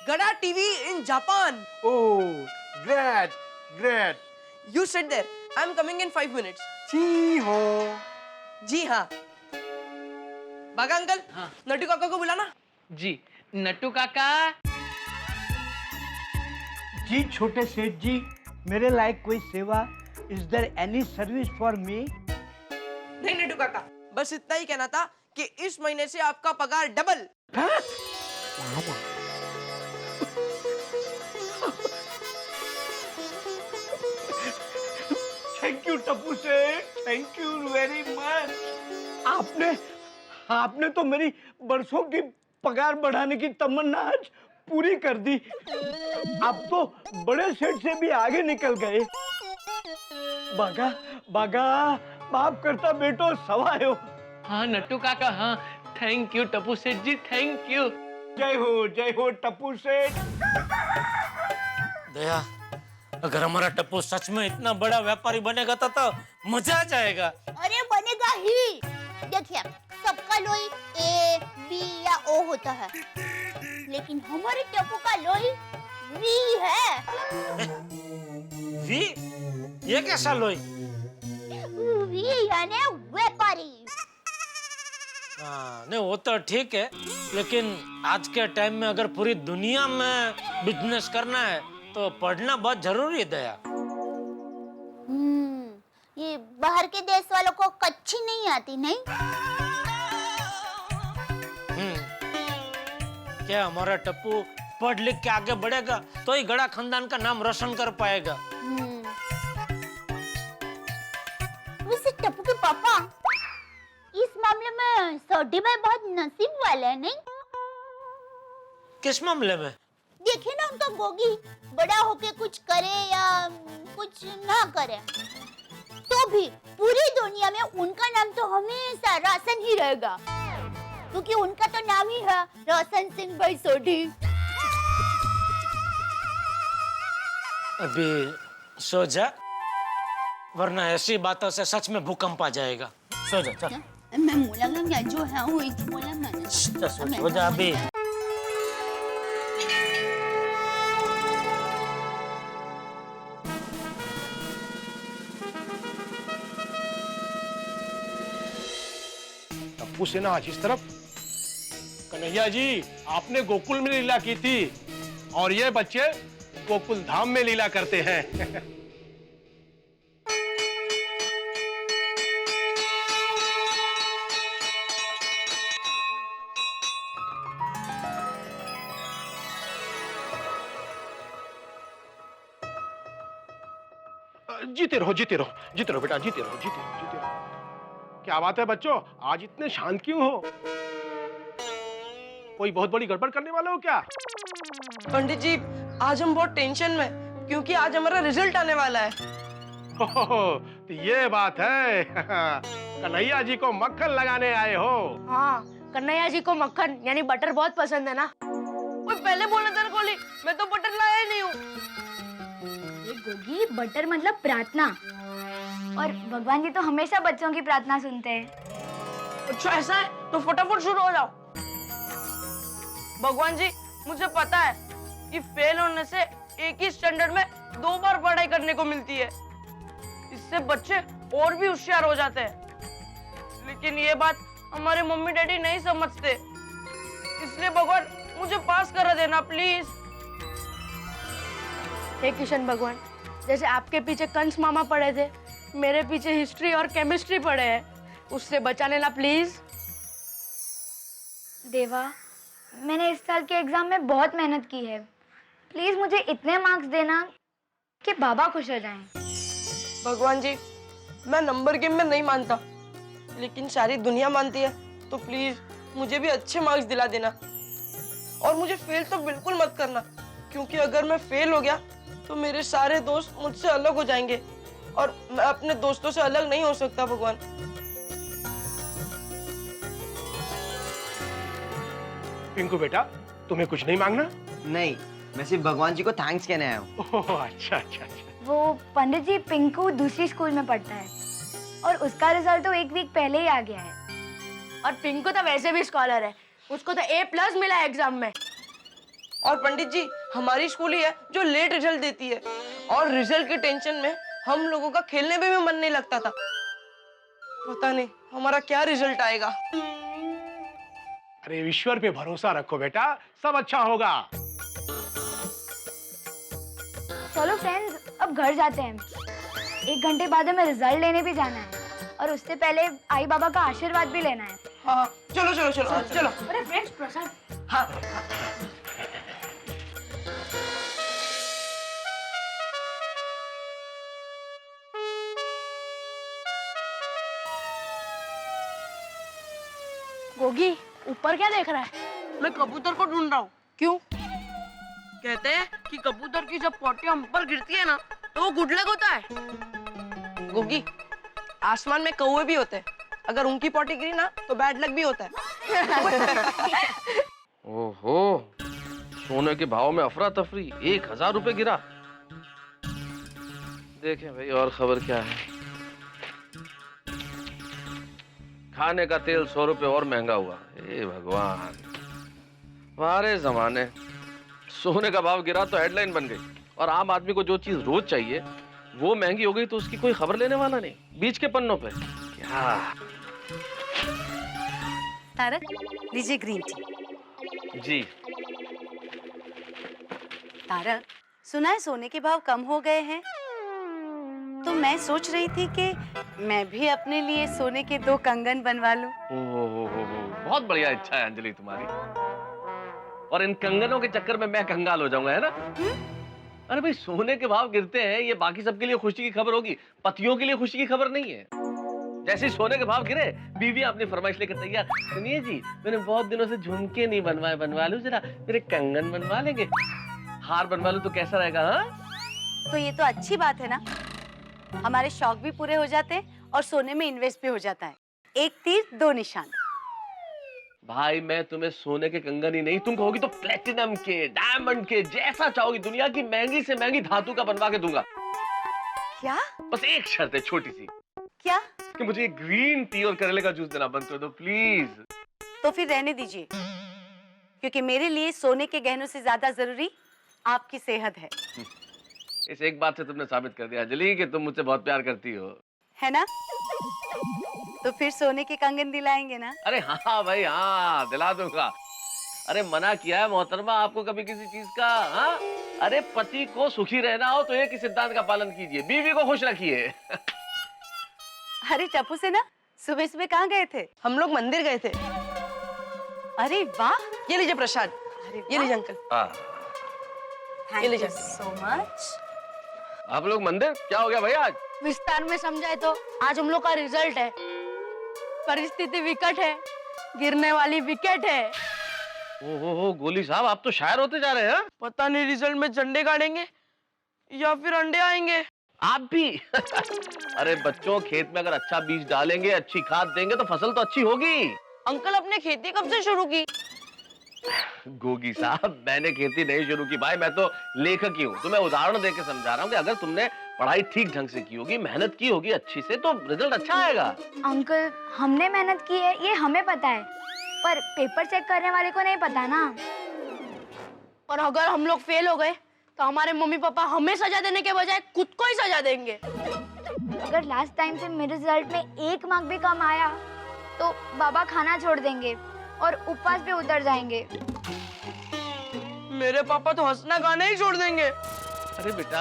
गड़ा TV in Japan. Oh, great. You sit there. I'm coming in 5 minutes. जी हो। जी हाँ। बागा अंकल, हाँ। नट्टू काका को बुलाना। जी, नट्टू काका। जी छोटे सेठ जी, मेरे लायक कोई सेवा? Is there any service for me? नहीं नट्टू काका, बस इतना ही कहना था कि इस महीने से आपका पगार डबल। थैंक यू टप्पू सेठ, थैंक यू वेरी मच। आपने तो मेरी बरसों की पगार बढ़ाने की तमन्ना आज पूरी कर दी। अब तो बड़े सेठ से भी आगे निकल गए। बागा माफ करता बेटो, सवायो। हाँ नट्टू काका, हाँ थैंक यू टप्पू सेठ जी, थैंक यू। जय हो टप्पू सेठ। दया, अगर हमारा टप्पू सच में इतना बड़ा व्यापारी बनेगा तो मजा आ जाएगा। अरे बनेगा ही। देखिए, सबका लोई ए, बी या ओ होता है, लेकिन हमारे टप्पू का लोई वी है। वी? ये कैसा लोई? वी यानी व्यापारी। हाँ, नहीं वो तो ठीक है, लेकिन आज के टाइम में अगर पूरी दुनिया में बिजनेस करना है तो पढ़ना बहुत जरूरी है दया। ये बाहर के देश वालों को कच्ची नहीं आती नहीं? क्या हमारा टप्पू पढ़ लिख के आगे बढ़ेगा तो ही गड़ा खानदान का नाम रोशन कर पाएगा। वैसे टप्पू के पापा इस मामले में सोडी भाई बहुत नसीब वाले हैं नहीं? किस मामले में? देखिए ना उनका गोगी बड़ा होके कुछ करे या कुछ ना करे तो भी पूरी दुनिया में उनका नाम तो हमेशा रोशन ही रहेगा, क्योंकि उनका तो नाम ही है रोशन सिंह भाई सोडी। अभी सो जा, वरना ऐसी बातों से सच में भूकंप आ जाएगा। सो जा चल। मैं बोला जो है वो एक बोला मैंने। सो जा अभी। टप्पू से ना आज इस तरफ। कन्हैया जी, आपने गोकुल में लीला की थी और ये बच्चे गोकुल धाम में लीला करते हैं। जीते रहो जीते रहो जीते रहो बेटा, जीते रहो जीते रहो जीते रहो। क्या बात है बच्चों, आज इतने शांत क्यों हो? कोई बहुत बड़ी गड़बड़ करने वाले हो क्या? पंडित जी, आज हम बहुत टेंशन में, क्योंकि आज हमारा रिजल्ट आने वाला है। तो ये बात है। कन्हैया जी को मक्खन लगाने आए हो? हाँ, कन्हैया जी को मक्खन यानी बटर बहुत पसंद है ना। ओए पहले बोलना था कोली, मैं तो बटर लाया ही नहीं हूँ। गोगी, बटर मतलब प्रार्थना, और भगवान जी तो हमेशा बच्चों की प्रार्थना सुनते हैं। अच्छा ऐसा है, तो फटाफट शुरू हो जाओ। भगवान जी, मुझे पता है कि फेल होने से एक ही स्टैंडर्ड में 2 बार पढ़ाई करने को मिलती है, इससे बच्चे और भी होशियार हो जाते हैं, लेकिन ये बात हमारे मम्मी डैडी नहीं समझते, इसलिए भगवान मुझे पास करा देना प्लीज। हे किशन भगवान, जैसे आपके पीछे कंस मामा पड़े थे, मेरे पीछे हिस्ट्री और केमिस्ट्री पड़े हैं, उससे बचा लेना प्लीज। देवा, मैंने इस साल के एग्जाम में बहुत मेहनत की है, प्लीज मुझे इतने मार्क्स देना कि बाबा खुश हो जाएं। भगवान जी, मैं नंबर गेम में नहीं मानता, लेकिन सारी दुनिया मानती है, तो प्लीज मुझे भी अच्छे मार्क्स दिला देना, और मुझे फेल तो बिल्कुल मत करना, क्योंकि अगर मैं फेल हो गया तो मेरे सारे दोस्त मुझसे अलग हो जाएंगे और मैं अपने दोस्तों से अलग नहीं हो सकता। भगवान पिंकू बेटा, तुम्हें कुछ नहीं मांगना? नहीं, मैं सिर्फ भगवान जी को थैंक्स कहने आया हूँ। अच्छा अच्छा अच्छा। वो पंडित जी, पिंकू दूसरी स्कूल में पढ़ता है और उसका रिजल्ट तो एक वीक पहले ही आ गया है। और पिंकू तो वैसे भी स्कॉलर है, उसको तो A+ मिला है एग्जाम में। और पंडित जी, हमारी स्कूल ही है जो लेट रिजल्ट देती है, और रिजल्ट के टेंशन में हम लोगों का खेलने में भी मन नहीं लगता था। पता नहीं हमारा क्या रिजल्ट आएगा। अरे ईश्वर पे भरोसा रखो बेटा, सब अच्छा होगा। चलो फ्रेंड्स, अब घर जाते हैं। 1 घंटे बाद हमें रिजल्ट लेने भी जाना है और उससे पहले आई बाबा का आशीर्वाद भी लेना है। हाँ, चलो चलो चलो चलो। अरे फ्रेंड्स, प्रसाद। हाँ। गोगी, ऊपर क्या देख रहा है? मैं कबूतर को ढूंढ रहा हूँ। क्यों? कहते हैं कि कबूतर की जब पोटी हम पर गिरती है ना, तो वो गुड लक होता है। गोगी, आसमान में कौवे भी होते हैं, अगर उनकी पोटी गिरी ना तो बैड लक भी होता है। ओहो, सोने के भाव में अफरा तफरी, 1000 रुपए गिरा। देखें भाई और खबर क्या है। खाने का तेल 100 रुपए और महंगा हुआ। हे भगवान, हमारे जमाने सोने का भाव गिरा तो हेडलाइन बन गई, और आम आदमी को जो चीज रोज चाहिए वो महंगी हो गई तो उसकी कोई खबर लेने वाला नहीं। बीच के पन्नों पे क्या। तारक, लीजिए ग्रीन टी। जी। तारक, सुना है सोने के भाव कम हो गए हैं, तो मैं सोच रही थी कि मैं भी अपने लिए सोने के 2 कंगन बनवा लूं। हो, बहुत बढ़िया इच्छा है अंजलि तुम्हारी। और इन कंगनों के चक्कर में मैं कंगाल हो जाऊंगा, है ना? अरे भाई, सोने के भाव गिरते हैं, ये बाकी सबके लिए खुशी की खबर होगी, पतियों के लिए खुशी की खबर नहीं है। जैसे सोने के भाव गिरे, बीवी अपनी फरमाइश लेकर तैयार, सुनिए जी, मैंने बहुत दिनों से झुमके नहीं बनवाए, बनवा लूं जरा, मेरे कंगन बनवा लेंगे, हार बनवा लूं तो कैसा रहेगा? हाँ, तो ये तो अच्छी बात है ना, हमारे शौक भी पूरे हो जाते हैं और सोने में इन्वेस्ट भी हो जाता है। 1 तीर 2 निशान। भाई, मैं तुम्हें सोने के कंगन ही नहीं, तुम कहोगी तो प्लेटिनम के, डायमंड के, जैसा चाहोगी, दुनिया की महंगी से महंगी धातु का बनवा के दूंगा। क्या? बस एक शर्त है, छोटी सी। क्या? कि मुझे ग्रीन टी और करेले का जूस देना बंद कर दो प्लीज। तो फिर रहने दीजिए, क्योंकि मेरे लिए सोने के गहनों से ज्यादा जरूरी आपकी सेहत है। इस एक बात से तुमने साबित कर दिया अंजलि कि तुम मुझसे बहुत प्यार करती हो, है ना? तो फिर सोने के कंगन दिलाएंगे ना? अरे हाँ भाई, हाँ दिला दूंगा। अरे मना किया है मोहतरमा आपको कभी किसी चीज का? हाँ, अरे पति को सुखी रहना हो तो एक ही सिद्धांत का पालन कीजिए, बीवी को खुश रखिए। अरे टप्पू से ना, सुबह सुबह कहाँ गए थे? हम लोग मंदिर गए थे। अरे वाह, ये लीजिए प्रसाद, ये लीजिए uncle. Thank you so much. आप लोग मंदिर, क्या हो गया भाई आज? विस्तार में समझाए तो आज हम लोग का रिजल्ट है, परिस्थिति विकट है, गिरने वाली विकेट है। ओहो गोली साहब, आप तो शायर होते जा रहे हैं। पता नहीं रिजल्ट में झंडे गाड़ेंगे या फिर अंडे आएंगे। आप भी? अरे बच्चों, खेत में अगर अच्छा बीज डालेंगे, अच्छी खाद देंगे तो फसल तो अच्छी होगी। अंकल, अपने खेती कब से शुरू की? गोगी साहब, मैंने खेती नहीं शुरू की भाई, मैं तो लेखक ही हूँ। तो मैं उदाहरण देके समझा रहा हूँ कि अगर तुमने पढ़ाई ठीक ढंग से की होगी, मेहनत की होगी अच्छी से, तो रिजल्ट अच्छा आएगा। अंकल, हमने मेहनत की है ये हमें पता है, पर पेपर चेक करने वाले को नहीं पता ना। और अगर हम लोग फेल हो गए तो हमारे मम्मी पापा हमें सजा देने के बजाय खुद को ही सजा देंगे। अगर लास्ट टाइम से मेरे रिजल्ट में 1 मार्क भी कम आया तो बाबा खाना छोड़ देंगे और उपवास पे उतर जाएंगे। मेरे पापा तो हंसना गाना ही छोड़ देंगे। अरे बेटा,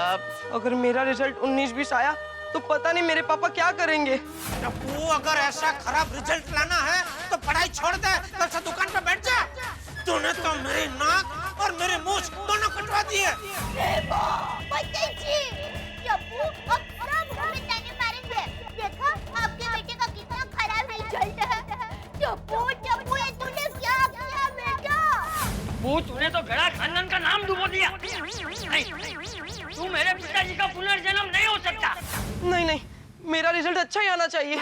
अगर मेरा रिजल्ट 19-20 आया तो पता नहीं मेरे पापा क्या करेंगे। टप्पू, अगर ऐसा खराब रिजल्ट लाना है तो पढ़ाई छोड़ दे, तब से दुकान पे बैठ जा। तूने तो मेरी नाक और मेरे मुंह दोनों कटवा दिए। देखा आपके बेटे का कितना खराब रिजल्ट है। टप्पू, ये तूने क्या किया बेटा? वो तूने तो बड़ा खानदान का नाम डुबो दिया। नहीं, तू मेरे पिताजी का पुनर्जन्म नहीं हो सकता। नहीं नहीं, मेरा रिजल्ट अच्छा ही आना चाहिए।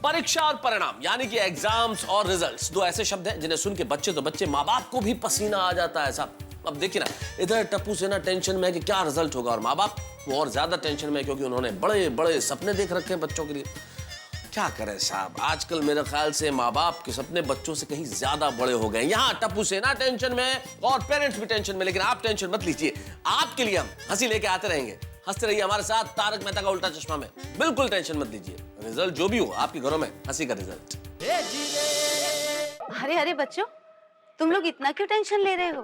परीक्षा और परिणाम यानी कि एग्जाम्स और रिजल्ट्स, 2 ऐसे शब्द हैं जिन्हें सुन के बच्चे तो बच्चे, माँ बाप को भी पसीना आ जाता है साहब। अब देखिए ना, इधर टप्पू सेना टेंशन में है कि क्या रिजल्ट होगा, और माँ बाप वो और ज्यादा टेंशन में है क्योंकि उन्होंने बड़े बड़े सपने देख रखे हैं बच्चों के लिए। क्या करें साहब, आजकल मेरे ख्याल से माँ बाप के सपने बच्चों से कहीं ज्यादा बड़े हो गए। यहाँ टप्पू सेना टेंशन में और पेरेंट्स भी टेंशन में, लेकिन आप टेंशन मत लीजिए, आपके लिए हम हंसी लेके आते रहेंगे। हंसते रहिए हमारे साथ तारक मेहता का उल्टा चश्मा में, बिल्कुल टेंशन मत लीजिए। रिजल्ट जो भी हो, आपके घरों में हंसी का रिजल्ट। अरे अरे बच्चों, तुम लोग इतना क्यों टेंशन ले रहे हो?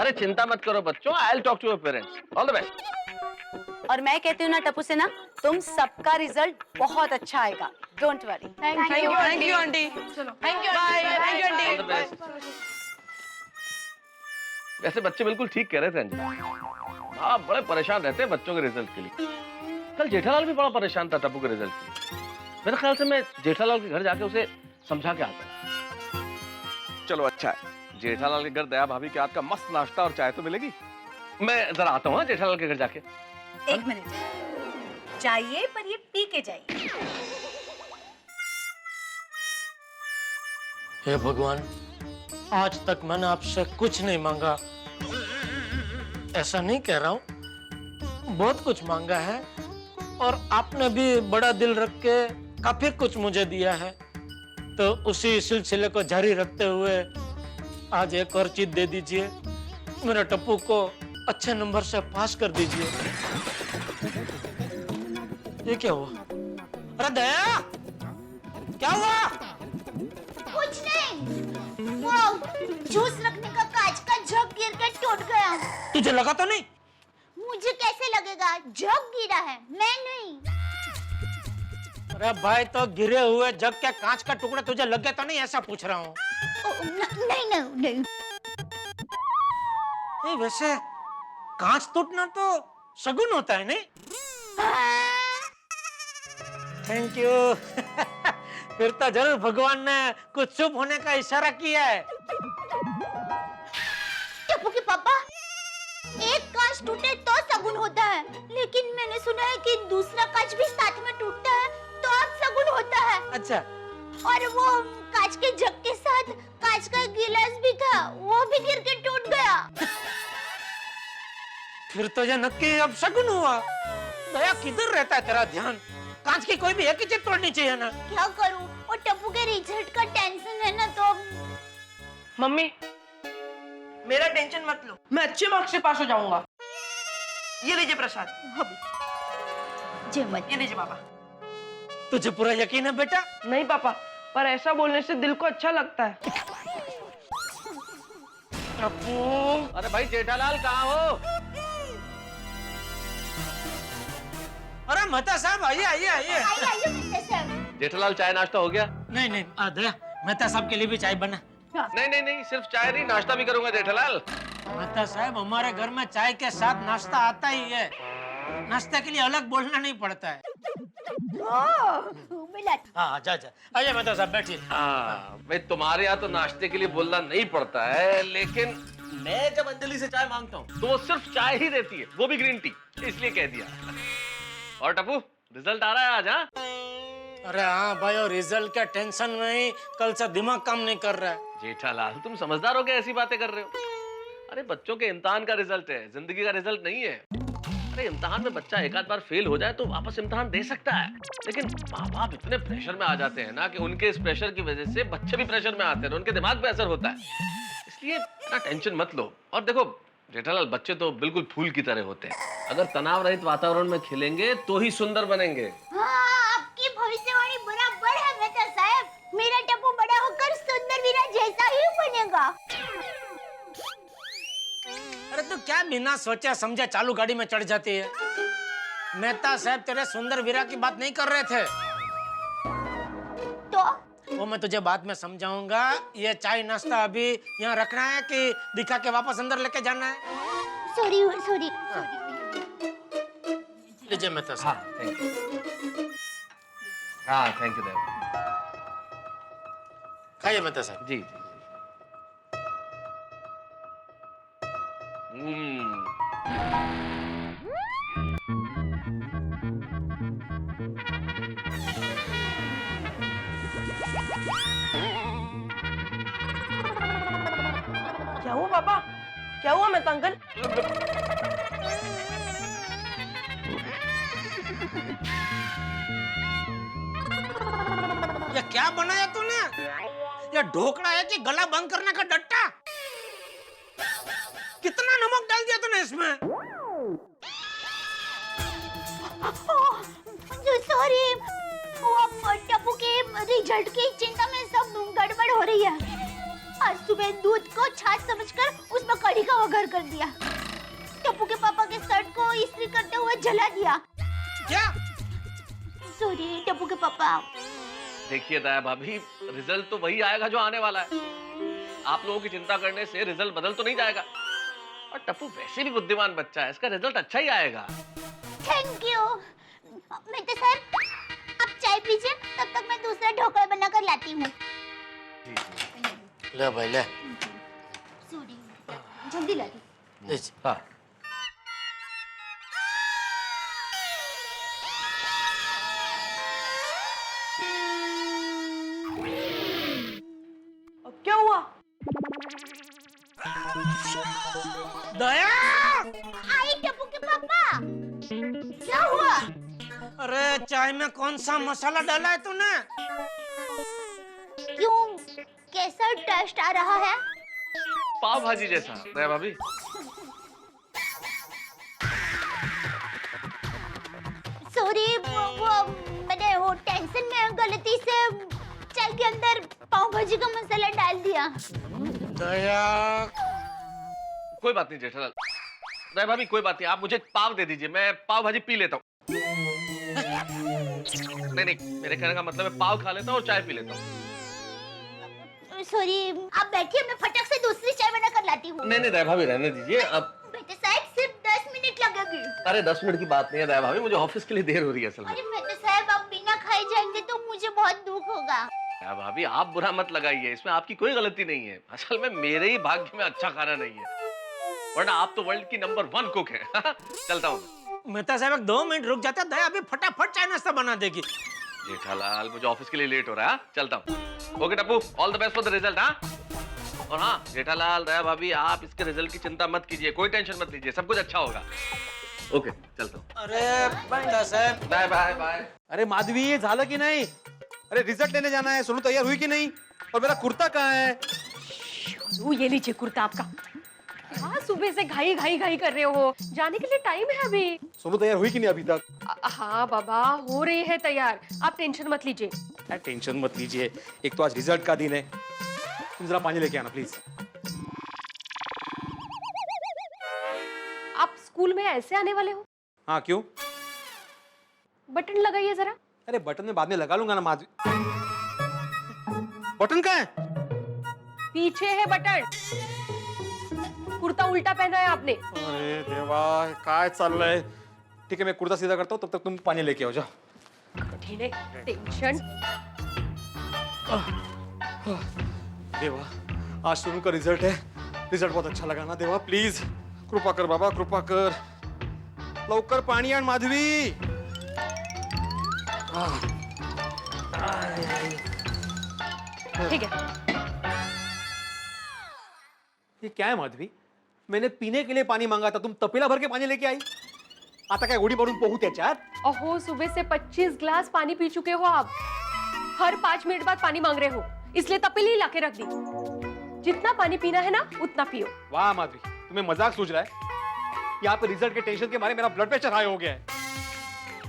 अरे चिंता मत करो बच्चों, I will talk to your parents, all the best. और मैं कहती हूँ ना टप्पू सेना, तुम सबका रिजल्ट बहुत अच्छा आएगा, don't worry. Thank you aunty. चलो, thank you bye, thank you all the aunty. Best. वैसे बच्चे बिल्कुल ठीक कह रहे थे अंजलि, आप बड़े परेशान रहते हैं बच्चों के रिजल्ट के लिए। कल जेठालाल भी बड़ा परेशान था टप्पू के रिजल्ट के लिए। मेरे ख्याल से मैं जेठालाल के घर जाके उसे समझा के आता हूँ। चलो अच्छा है, जेठालाल के घर दया भाभी के हाथ का मस्त नाश्ता और चाय तो मिलेगी। मैं जरा आता हूँ जेठालाल के घर जाके। 1 मिनट, चाहिए पर ये पी के जाइए। हे भगवान, आज तक मैंने आपसे कुछ नहीं मांगा, ऐसा नहीं कह रहा हूँ, बहुत कुछ मांगा है, और आपने भी बड़ा दिल रख के काफी कुछ मुझे दिया है, तो उसी सिलसिले को जारी रखते हुए आज एक और चीज दे दीजिए, मेरे टप्पू को अच्छे नंबर से पास कर दीजिए। ये क्या हुआ? अरे दया, क्या हुआ? कुछ नहीं, वो जूस रखने का कांच का जग गिर के टूट गया। तुझे लगा तो नहीं? मुझे कैसे लगेगा? जग गिरा है, मैं नहीं। अरे भाई, तो गिरे हुए जग के कांच का टुकड़ा तुझे लग गया तो नहीं, ऐसा पूछ रहा हूँ। नहीं नहीं नहीं। वैसे कांच टूटना तो शगुन होता है नहीं? Thank you. फिर तो जरूर भगवान ने कुछ शुभ होने का इशारा किया है। टप्पू के पापा, एक कांच टूटे तो शगुन होता है, लेकिन मैंने सुना है कि दूसरा कांच भी साथ में टूटता है तो अब शगुन होता है। अच्छा। और वो कांच के जग के साथ कांच का गिलास भी था, वो भी गिर के टूट गया। फिर तो ये नक्की अब शगुन हुआ। दया, किधर रहता है तेरा ध्यान? कांच की कोई भी एक ही चीज तोड़नी चाहिए ना। क्या करूं? और टप्पू के रिजल्ट का टेंशन है ना, तो मम्मी, मेरा टेंशन मत लो, मैं अच्छे मार्क्स से पास हो जाऊंगा। ये लीजिए प्रसाद। ये लीजिए पापा। तुझे पूरा यकीन है बेटा? नहीं पापा, पर ऐसा बोलने से दिल को अच्छा लगता है। अरे भाई जेठालाल कहाँ हो? अरे मेहता साहब, आइए आइए आइए। जेठालाल, चाय नाश्ता हो गया? नहीं नहीं, दया, मेहता साहब के लिए भी चाय बना। नहीं नहीं नहीं, सिर्फ चाय नहीं, नाश्ता भी करूंगा जेठालाल। मेहता साहब, हमारे घर में चाय के साथ नाश्ता आता ही है। नाश्ते के लिए अलग बोलना नहीं पड़ता है। हाँ, जा जा, आइए मेहता साहब, बैठिए। हाँ भाई, तुम्हारे यहाँ तो नाश्ते के लिए बोलना नहीं पड़ता है, लेकिन मैं जब अंजलि से चाय मांगता हूँ तो वो सिर्फ चाय ही देती है, वो भी ग्रीन टी, इसलिए कह दिया। और टप्पू, रिजल्ट आ रहा है आज? हाँ अरे हाँ भाई, और रिजल्ट के टेंशन में ही कल से दिमाग काम नहीं कर रहा है। जेठालाल, तुम समझदार हो के ऐसी बातें कर रहे हो? अरे बच्चों के इम्तिहान का रिजल्ट है, जिंदगी का रिजल्ट नहीं है। अरे इम्तिहान में बच्चा एक आध बार फेल हो जाए तो वापस इम्तिहान दे सकता है, लेकिन माँ बाप इतने प्रेशर में आ जाते हैं ना कि उनके इस प्रेशर की वजह से बच्चे भी प्रेशर में आते हैं, उनके दिमाग पे असर होता है। इसलिए इतना टेंशन मत लो। और देखो जेठालाल, बच्चे तो बिल्कुल फूल की तरह होते हैं, अगर तनाव रहित वातावरण में खिलेंगे तो ही सुंदर बनेंगे। हाँ, आपकी भविष्यवाणी बराबर है मेहता साहब। मेरा टप्पू बड़ा होकर सुंदर वीरा जैसा ही बनेगा। अरे तू क्या बिना सोचे समझे चालू गाड़ी में चढ़ जाती है? मेहता साहब तेरे सुंदर वीरा की बात नहीं कर रहे थे। तो वो मैं तुझे बाद में समझाऊंगा। ये चाय नाश्ता अभी यहाँ रखना है कि दिखा के वापस अंदर लेके जाना है? Sorry sorry. लीजिए मेहता साहब। हाँ, थैंक यू। हाँ, थैंक यू देव। खाइए मेहता साहब। जी जी। क्या हुआ पापा? क्या हुआ मेहता अंकल? ये क्या बनाया तूने? ये ढोकला है कि गला बंद करने का डट्टा? कितना नमक डाल दिया तूने इसमें? सॉरी, वो टप्पू के रिजल्ट की चिंता में सब गड़बड़ हो रही है। आज सुबह दूध को छाछ समझकर उसमें कढ़ी का वघार कर दिया। टप्पू के पापा के शर्ट को इस्त्री करते हुए जला दिया। क्या? सॉरी टप्पू के पापा। देखिए दया भाभी, रिजल्ट तो वही आएगा जो आने वाला है। आप लोगों की चिंता करने से रिजल्ट बदल तो नहीं जाएगा। और टप्पू वैसे भी बुद्धिमान बच्चा है, इसका रिजल्ट अच्छा ही आएगा। Thank you. मेहता साहब, आप चाय पीजिए, तब तक मैं दूसरा ढोकला बनाकर लाती हूँ। ले भाई ले। सॉरी, जल्दी ला दी। हाँ। अब क्या हुआ? दया! आई टप्पू के पापा, क्या हुआ? अरे चाय में कौन सा मसाला डाला है तूने? क्यों, कैसा टेस्ट आ रहा है? पाव भाजी जैसा दया भाभी। सॉरी, वो मैंने वो टेंशन में गलती से चाय के अंदर पाव भाजी का मसाला डाल दिया। दया। कोई बात नहीं जेठालाल। दया भाभी कोई बात नहीं, आप मुझे पाव दे दीजिए, मैं पाव भाजी पी लेता हूँ। नहीं, मेरे कहने का मतलब है पाव खा लेता हूँ और चाय पी लेता हूँ। सॉरी, आप बैठिए, मैं फटक से दूसरी चाय बना कर लाती हूँ। नहीं दया भाभी रहने दीजिए अब। बेटे साहब सिर्फ 10 मिनट लगेगी। अरे 10 मिनट की बात नहीं है दया भाभी, मुझे ऑफिस के लिए देर हो रही है असल में। अरे बेटे साहब, आप बिना खाए जाएंगे तो मुझे बहुत दुख होगा। दया भाभी आप बुरा मत लगाइए, इसमें आपकी कोई गलती नहीं है। असल में मेरे ही भाग्य में अच्छा खाना नहीं है, वरना आप तो वर्ल्ड की नंबर 1 कुक है। चलता हूँ। मेहता साहब 2 मिनट रुक जाते, दया अभी फटाफट चाय नाश्ता बना देगी। जेठालाल मुझे ऑफिस के लिए लेट हो रहा है, चलता हूँ। Okay Tappu, all the best for the result. हाँ और हाँ जेठालाल, दया भाभी आप इसके रिजल्ट की चिंता मत कीजिए, कोई टेंशन मत लीजिए, सब कुछ अच्छा होगा। ओके चलता हूँ। अरे मेहता साहब, बाय बाय बाय। अरे माधवी ये झालं की नहीं? अरे रिजल्ट लेने जाना है, सोनू तैयार हुई कि नहीं? और मेरा कुर्ता कहाँ है? ये लीजिए कुर्ता आपका। हाँ, सुबह से घाई घाई घाई कर रहे हो, जाने के लिए टाइम है अभी। सोनू तैयार हुई कि नहीं अभी तक? हाँ बाबा, हो रही है तैयार, आप टेंशन मत लीजिए। टेंशन मत लीजिए, एक तो आज रिजल्ट का दिन है। तुम जरा पानी लेके आना प्लीज। आप स्कूल में ऐसे आने वाले हो? हाँ क्यों? बटन लगाइए जरा। अरे बटन में बाद में लगा लूंगा ना माधवी। बटन कहाँ है? पीछे है बटन। कुर्ता उल्टा पहना है आपने। अरे देवा, काय चाललंय? ठीक है मैं कुर्ता सीधा करता हूँ, तब तक तुम पानी लेके आओ, जाओ। कठिन है, टेंशन। देवा आज सोनू का रिजल्ट है, रिजल्ट बहुत अच्छा लगा ना देवा, प्लीज कृपा कर बाबा, कृपा कर। लवकर पाणी आण माधवी। ठीक है। ये क्या है माधवी? मैंने पीने के लिए पानी मांगा था, तुम तपेला भर के पानी लेके आई। आता काय उडी मारून पोहू त्याच्यात? अहो, सुबह से 25 ग्लास पानी पी चुके हो आप। हर 5 मिनट बाद पानी मांग रहे हो, इसलिए तपेली लाके रख दी। जितना पानी पीना है ना उतना पियो। वाह माधवी, तुम्हें मजाक सूझ रहा है? यहाँ पे रिजल्ट के टेंशन के मारे मेरा ब्लड प्रेशर हाई हो गया है।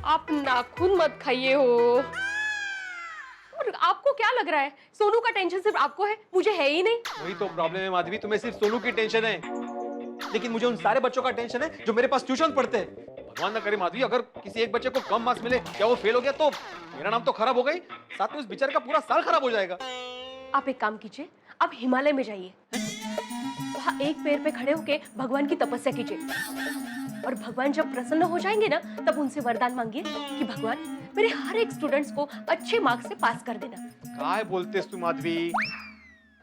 आप नाखून मत खाइए हो। और आपको क्या लग रहा है सोनू का टेंशन सिर्फ आपको है, मुझे है ही नहीं? वही तो प्रॉब्लम है माधवी, तुम्हें सिर्फ सोनू की टेंशन है, लेकिन मुझे उन सारे बच्चों का टेंशन है जो मेरे पास ट्यूशन पढ़ते हैं। भगवान ना करे माधवी, अगर किसी एक बच्चे को कम मार्क्स मिले या वो फेल हो गया तो मेरा नाम तो खराब हो गई, साथ में उस बेचारे का पूरा साल खराब हो जाएगा। आप एक काम कीजिए, आप हिमालय में जाइए, वहां एक पेड़ पे खड़े होके भगवान की तपस्या कीजिए, और भगवान जब प्रसन्न हो जाएंगे ना तब उनसे वरदान मांगिए कि भगवान मेरे हर एक स्टूडेंट्स को अच्छे मार्क्स से पास कर देना। काय बोलतेस तू माधवी?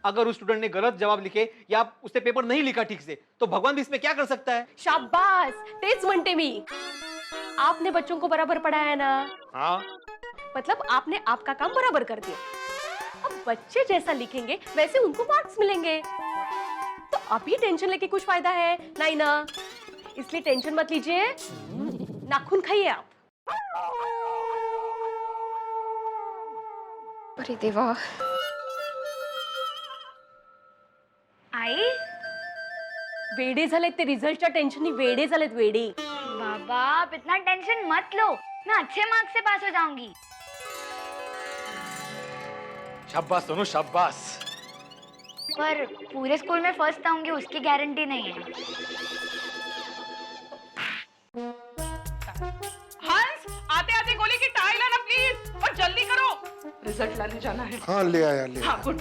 अगर उस स्टूडेंट ने गलत जवाब लिखे या उसने पेपर नहीं लिखा ठीक से तो भगवान भी इसमें क्या कर सकता है? शाबाश, तेच म्हणते मी। आपने बच्चों को बराबर पढ़ाया ना? हाँ। मतलब आपने आपका काम बराबर कर दिया। अब बच्चे जैसा लिखेंगे वैसे उनको मार्क्स मिलेंगे, तो अभी टेंशन लेके कुछ फायदा है नहीं ना, इसलिए टेंशन मत लीजिए, नाखून खाइए आप। अरे देवा। आई वेडे झालेत ते रिझल्टच्या टेन्शननी, वेडे झालेत वेडे। बाबा आप इतना टेंशन मत लो, मैं अच्छे मार्क्स से पास हो जाऊंगी। शाबाश सोनू शाबाश। पर पूरे स्कूल में फर्स्ट आऊंगी उसकी गारंटी नहीं है। हंस, आते आते गोली की टाई लाना प्लीज, और जल्दी करो, रिजल्ट लाने जाना है। हाँ ले आया ले आया। हाँ गुड।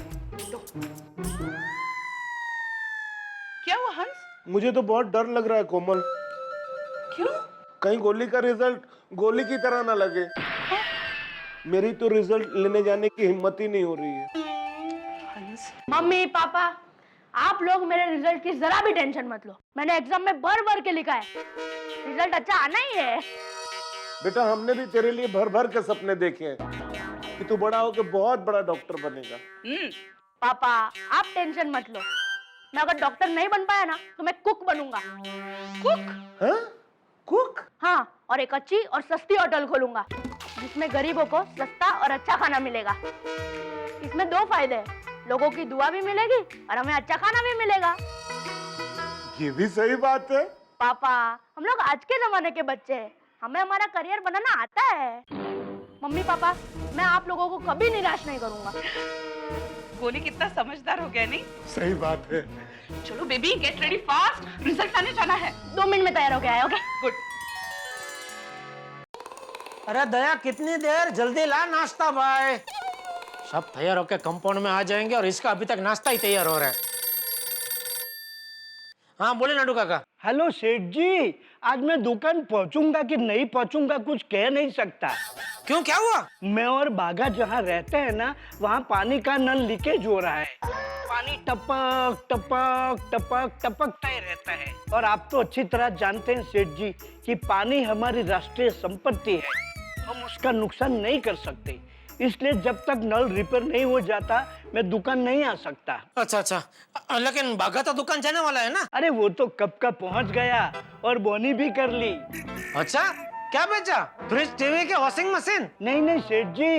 क्या हुआ हंस? मुझे तो बहुत डर लग रहा है कोमल। क्यों? कहीं गोली का रिजल्ट गोली की तरह ना लगे। मेरी तो रिजल्ट लेने जाने की हिम्मत ही नहीं हो रही है। मम्मी पापा, आप लोग मेरे रिजल्ट की जरा भी टेंशन मत लो, मैंने एग्जाम में भर भर के लिखा है, रिजल्ट अच्छा आना ही है। बेटा हमने भी तेरे लिए भर भर के सपने देखे हैं कि तू बड़ा होकर बहुत बड़ा डॉक्टर बनेगा। पापा आप टेंशन मत लो, मैं अगर डॉक्टर नहीं बन पाया ना तो मैं कुक बनूंगा। कुक? हाँ? कुक? हाँ, और एक अच्छी और सस्ती होटल खोलूंगा जिसमें गरीबों को सस्ता और अच्छा खाना मिलेगा। इसमें 2 फायदे हैं, लोगों की दुआ भी मिलेगी और हमें अच्छा खाना भी मिलेगा। ये भी सही बात है। पापा हम लोग आज के जमाने के बच्चे हैं, हमें हमारा करियर बनाना आता है। मम्मी पापा, मैं आप लोगों को कभी निराश नहीं करूंगा। गोली कितना समझदार हो गया, नहीं? सही बात है। चलो baby, get ready fast, result आने जाना है। 2 मिनट में तैयार हो गया है। Okay good. अरे दया कितनी देर, जल्दी ला नाश्ता भाई। सब तैयार होके कंपाउंड में आ जाएंगे और इसका अभी तक नाश्ता ही तैयार हो रहा है। हाँ बोले नाडू काका। हेलो सेठ जी, आज मैं दुकान पहुंचूंगा कि नहीं पहुंचूंगा कुछ कह नहीं सकता। क्यों, क्या हुआ? मैं और बागा जहाँ रहते हैं ना, वहाँ पानी का नल लीकेज हो रहा है। पानी टपक टपक टपक टपकता ही रहता है। और आप तो अच्छी तरह जानते हैं सेठ जी कि पानी हमारी राष्ट्रीय संपत्ति है, हम उसका नुकसान नहीं कर सकते। इसलिए जब तक नल रिपेयर नहीं हो जाता मैं दुकान नहीं आ सकता। अच्छा अच्छा, लेकिन बागा तो दुकान जाने वाला है ना? अरे वो तो कब का पहुंच गया और बोनी भी कर ली। अच्छा, क्या बेचा? फ्रिज, टीवी के वॉशिंग मशीन? नहीं नहीं सेठ जी,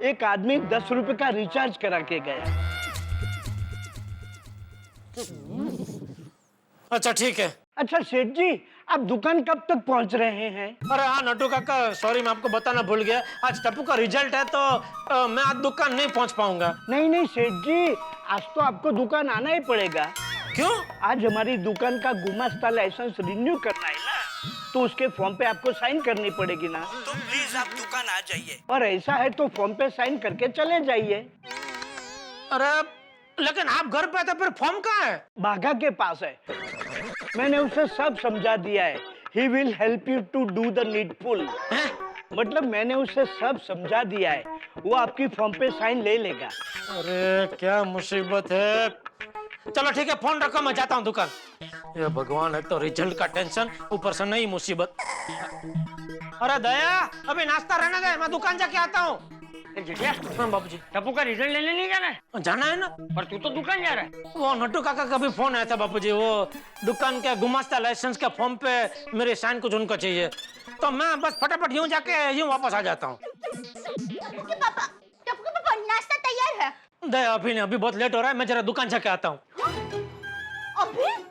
एक आदमी 10 रुपए का रिचार्ज करा के गया। अच्छा ठीक है। अच्छा सेठ जी, आप दुकान कब तक पहुंच रहे हैं? अरे हाँ नट्टू काका, सॉरी मैं आपको बताना भूल गया, आज टप्पू का रिजल्ट है तो मैं आज दुकान नहीं पहुंच पाऊंगा। नहीं नहीं सेठ जी, आज तो आपको दुकान आना ही पड़ेगा। क्यों? आज हमारी दुकान का गुमास्ता लाइसेंस रिन्यू करना है ना, तो उसके फॉर्म पे आपको साइन करनी पड़ेगी ना। तो प्लीज आप दुकान आ जाइए। और ऐसा है तो फॉर्म पे साइन करके चले जाइए। अरे लेकिन आप घर पे तो फिर फॉर्म कहाँ है? बागा के पास है, मैंने उसे सब समझा दिया है। He will help you to do the needful। मतलब मैंने उसे सब समझा दिया है, वो आपकी फॉर्म पे साइन ले लेगा। अरे क्या मुसीबत है। चलो ठीक है, फोन रखो, मैं जाता हूँ दुकान। ये भगवान, है तो रिजल्ट का टेंशन, ऊपर से नई मुसीबत। अरे दया, अभी नाश्ता रहने दे, मैं दुकान जाके आता हूँ। बाबूजी, टप्पू का रिजल्ट लेने नहीं जाना है? जाना है ना। पर तू तो दुकान जा रहा है। वो नट्टू काका का भी फोन आया था बाबूजी, वो दुकान के गुमास्ता लाइसेंस के फॉर्म पे मेरे साइन कुछ उनको चाहिए, तो मैं बस फटाफट यूं जाके यूं वापस आ जाता हूँ। टप्पू पापा, नाश्ता तैयार है। दया अभी नहीं, अभी बहुत लेट हो रहा है, मैं जरा दुकान जाके आता हूँ। अभी?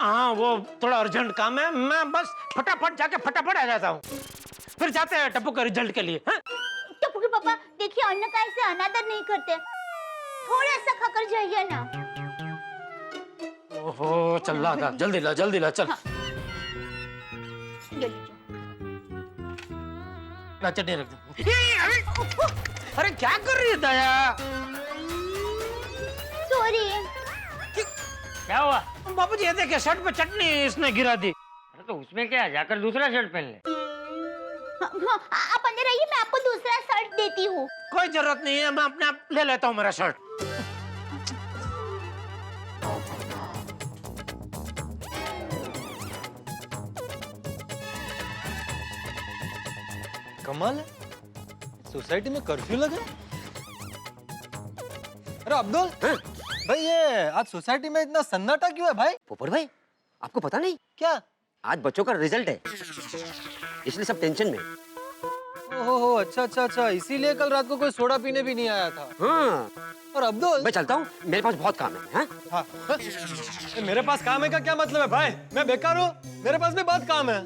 हाँ वो थोड़ा अर्जेंट काम है, मैं बस फटाफट जाके फटाफट आ जाता हूँ, फिर जाते हैं टप्पू का रिजल्ट के लिए। टप्पू के पापा, देखिए अन्न का ऐसे अनादर नहीं करते, थोड़ा सा खाकर जाइए ना। ओहो चल ला, जल्दी ला जल्दी ला, चल। ला चटनी रख दे। अरे क्या कर रही है दया? सॉरी। क्या हुआ? बाबूजी ये देखिए, शर्ट पे चटनी इसने गिरा दी। अरे तो उसमें क्या, जाकर दूसरा शर्ट पहन ले। आप अंदर आइए, मैं आपको दूसरा शर्ट देती हूँ। कोई जरूरत नहीं है, मैं अपने आप ले लेता हूँ मेरा शर्ट। कमाल है, सोसाइटी में कर्फ्यू लगा। अरे अब्दुल भाई, ये आज सोसाइटी में इतना सन्नाटा क्यों है भाई? पोपट भाई, आपको पता नहीं क्या? आज बच्चों का रिजल्ट है, इसलिए सब टेंशन में। ओहो अच्छा अच्छा अच्छा, इसीलिए कल रात को कोई सोडा पीने भी नहीं आया था। हाँ। और अब्दुल, मैं चलता हूँ, मेरे पास बहुत काम है। हाँ? हाँ। मेरे पास काम है का क्या मतलब है भाई? मैं बेकार हूँ, मेरे पास भी बहुत काम है।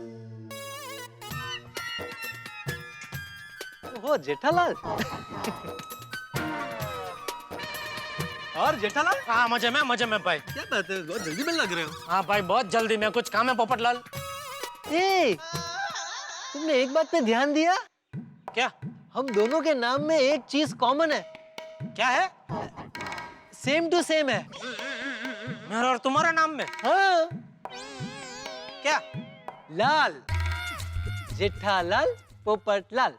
ओहो जेठालाल। और जेठालाल? हाँ मजे में भाई। क्या बात है, बहुत जल्दी मिलने लग रहे हो। हाँ भाई बहुत जल्दी, मैं कुछ काम है पोपटलाल। ए, तुमने एक बात पे ध्यान दिया? क्या? हम दोनों के नाम में एक चीज कॉमन है। क्या है? सेम टू सेम है। मेरा और तुम्हारा नाम में? हाँ। क्या? लाल, जेठालाल पोपटलाल।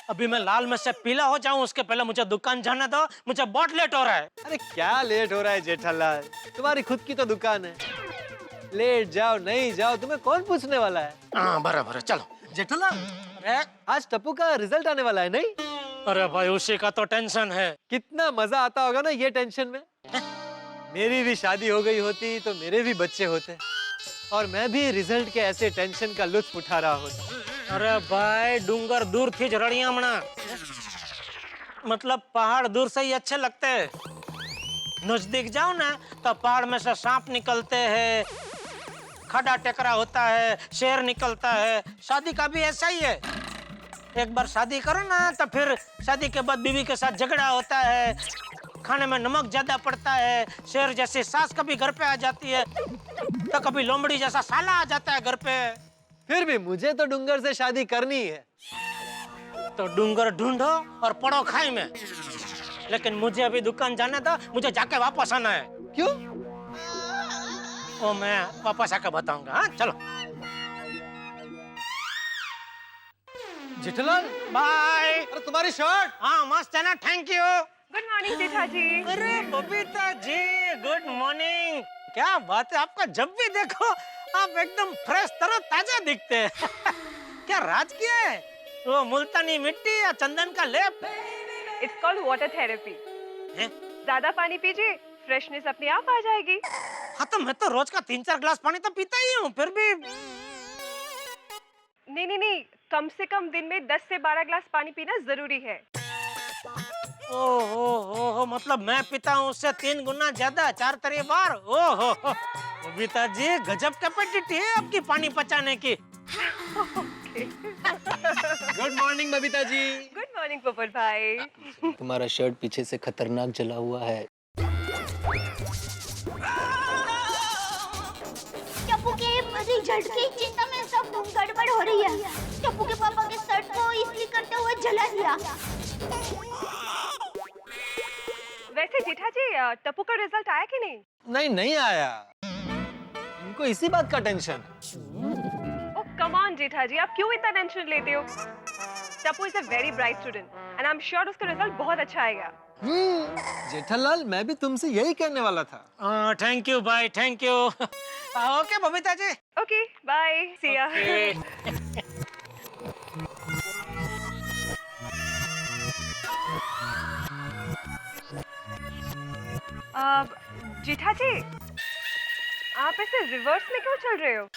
अभी मैं लाल में से पीला हो जाऊं उसके पहले मुझे दुकान जाने दो, मुझे बहुत लेट हो रहा है। अरे क्या लेट हो रहा है जेठालाल, तुम्हारी खुद की तो दुकान है। लेट जाओ नहीं जाओ तुम्हें कौन पूछने वाला है। हाँ बराबर है, चलो। जेठालाल, आज टप्पू का रिजल्ट आने वाला है नहीं? अरे भाई उसी का तो टेंशन है। कितना मजा आता होगा ना ये टेंशन में। मेरी भी शादी हो गई होती तो मेरे भी बच्चे होते, और मैं भी रिजल्ट के ऐसे टेंशन का लुत्फ उठा रहा होता। अरे भाई डूंगर दूर थी जरड़िया मना, मतलब पहाड़ दूर से ही अच्छे लगते हैं, नजदीक जाओ ना तो पहाड़ में से सांप निकलते हैं, खड़ा टेकरा होता है, शेर निकलता है। शादी का भी ऐसा ही है। एक बार शादी करो ना तो फिर शादी के बाद बीवी के साथ झगड़ा होता है, खाने में नमक ज्यादा पड़ता है, शेर जैसी सास कभी घर पे आ जाती है तो कभी लोमड़ी जैसा साला आ जाता है घर पे। फिर भी मुझे तो डूंगर से शादी करनी है। तो डूंगर ढूंढो और पड़ो खाई में। लेकिन मुझे अभी दुकान जाना था, मुझे जाके वापस आना है। क्यों? वो मैं वापस आकर बताऊंगा। हाँ चलो। जेठालाल बाय। अरे तुम्हारी शर्ट। हाँ मस्त है ना, थैंक यू। गुड मॉर्निंग जेठा जी। अरे बबीता जी गुड मॉर्निंग। क्या बात है, आपका जब भी देखो आप एकदम फ्रेश तरोताजा दिखते हैं। क्या राज किया है? वो मुल्तानी मिट्टी या चंदन का लेप? It's called water therapy. ज्यादा पानी पीजिए, फ्रेशनेस अपने आप आ जाएगी। हाँ तो मैं तो रोज का 3-4 गिलास पानी तो पीता ही हूँ, फिर भी। नहीं, कम से कम दिन में 10 से 12 गिलास पानी पीना जरूरी है। ओहो, मतलब मैं पीता हूँ उससे 3 गुना ज्यादा, 4 बार। ओहो बबीता जी गजब कैपेसिटी है आपकी पानी पचाने की। Good morning Babita ji. Good morning purple भाई। तुम्हारा शर्ट पीछे से खतरनाक जला हुआ है। टप्पू के रिजल्ट की चिंता में सब गड़बड़ हो रही है। टप्पू के पापा के शर्ट को इसलिए करते हुए जला दिया। वैसे जेठा जी टप्पू का रिजल्ट आया कि नहीं? नहीं आया। इनको इसी बात का टेंशन। ओह कम ऑन जेठा जी, आप क्यों इतना टेंशन लेते हो? Tappu is a very bright student and I am sure उसका रिजल्ट बहुत अच्छा आएगा। जेठालाल मैं भी तुमसे यही कहने वाला था। थैंक यू भाई, thank you. Okay Babita ji. Okay bye, see ya. Jetha जी आप ऐसे रिवर्स में क्यों चल रहे हो?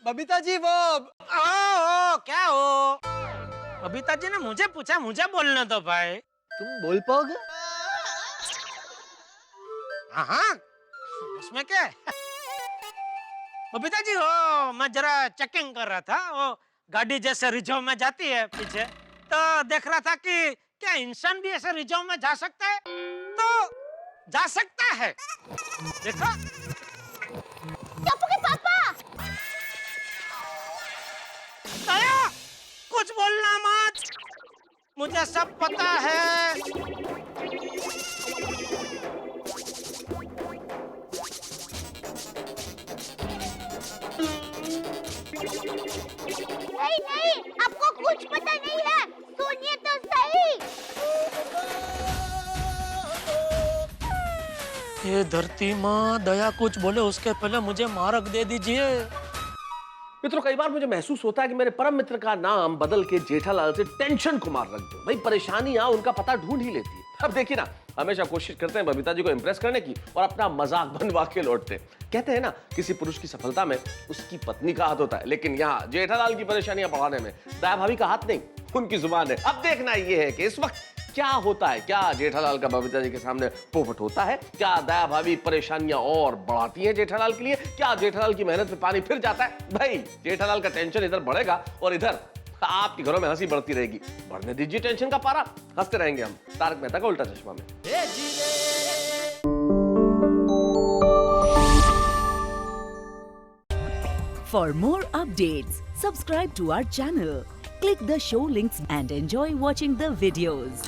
बबीता जी वो क्या हो? बबीता जी ने मुझे पूछा, मुझे बोलने दो भाई। तुम बोल पाओगे? हाँ उसमें क्या है? बबीता जी हो मैं जरा चेकिंग कर रहा था, वो गाड़ी जैसे रिजर्व में जाती है पीछे, तो देख रहा था कि क्या इंसान भी ऐसे रिजर्व में जा सकता है? तो जा सकता है। देखो टप्पू के पापा। दया कुछ बोलना मत, मुझे सब पता है। नहीं, आपको कुछ पता नहीं है, सुनिए तो सही। ये धरती माँ, दया कुछ बोले उसके पहले मुझे मार्ग दे दीजिए। मित्रों कई बार मुझे महसूस होता है कि मेरे परम मित्र का नाम बदल के जेठालाल से टेंशन कुमार रख दो। भाई परेशानियां उनका पता ढूंढ ही लेती है। अब देखिए ना, हमेशा कोशिश करते हैं बबीता जी को इंप्रेस करने की और अपना मजाक बनवा के लौटते हैं। कहते हैं ना किसी पुरुष की सफलता में उसकी पत्नी का हाथ होता है, लेकिन यहाँ जेठालाल की परेशानियां बढ़ाने में दया भाभी का हाथ नहीं, उनकी जुबान है। अब देखना ये है कि इस वक्त क्या होता है। क्या जेठालाल का बबीता जी के सामने पोपट होता है? क्या दया भाभी परेशानियां और बढ़ाती हैं जेठालाल के लिए? क्या जेठालाल की मेहनत में पानी फिर जाता है? भाई जेठालाल का टेंशन इधर बढ़ेगा और इधर आपके घरों में हंसी बढ़ती रहेगी। बढ़ने दीजिए टेंशन का पारा, हंसते रहेंगे हम। तारक मेहता का उल्टा चश्मा में। For more updates, subscribe to our channel, click the show links and enjoy watching the videos.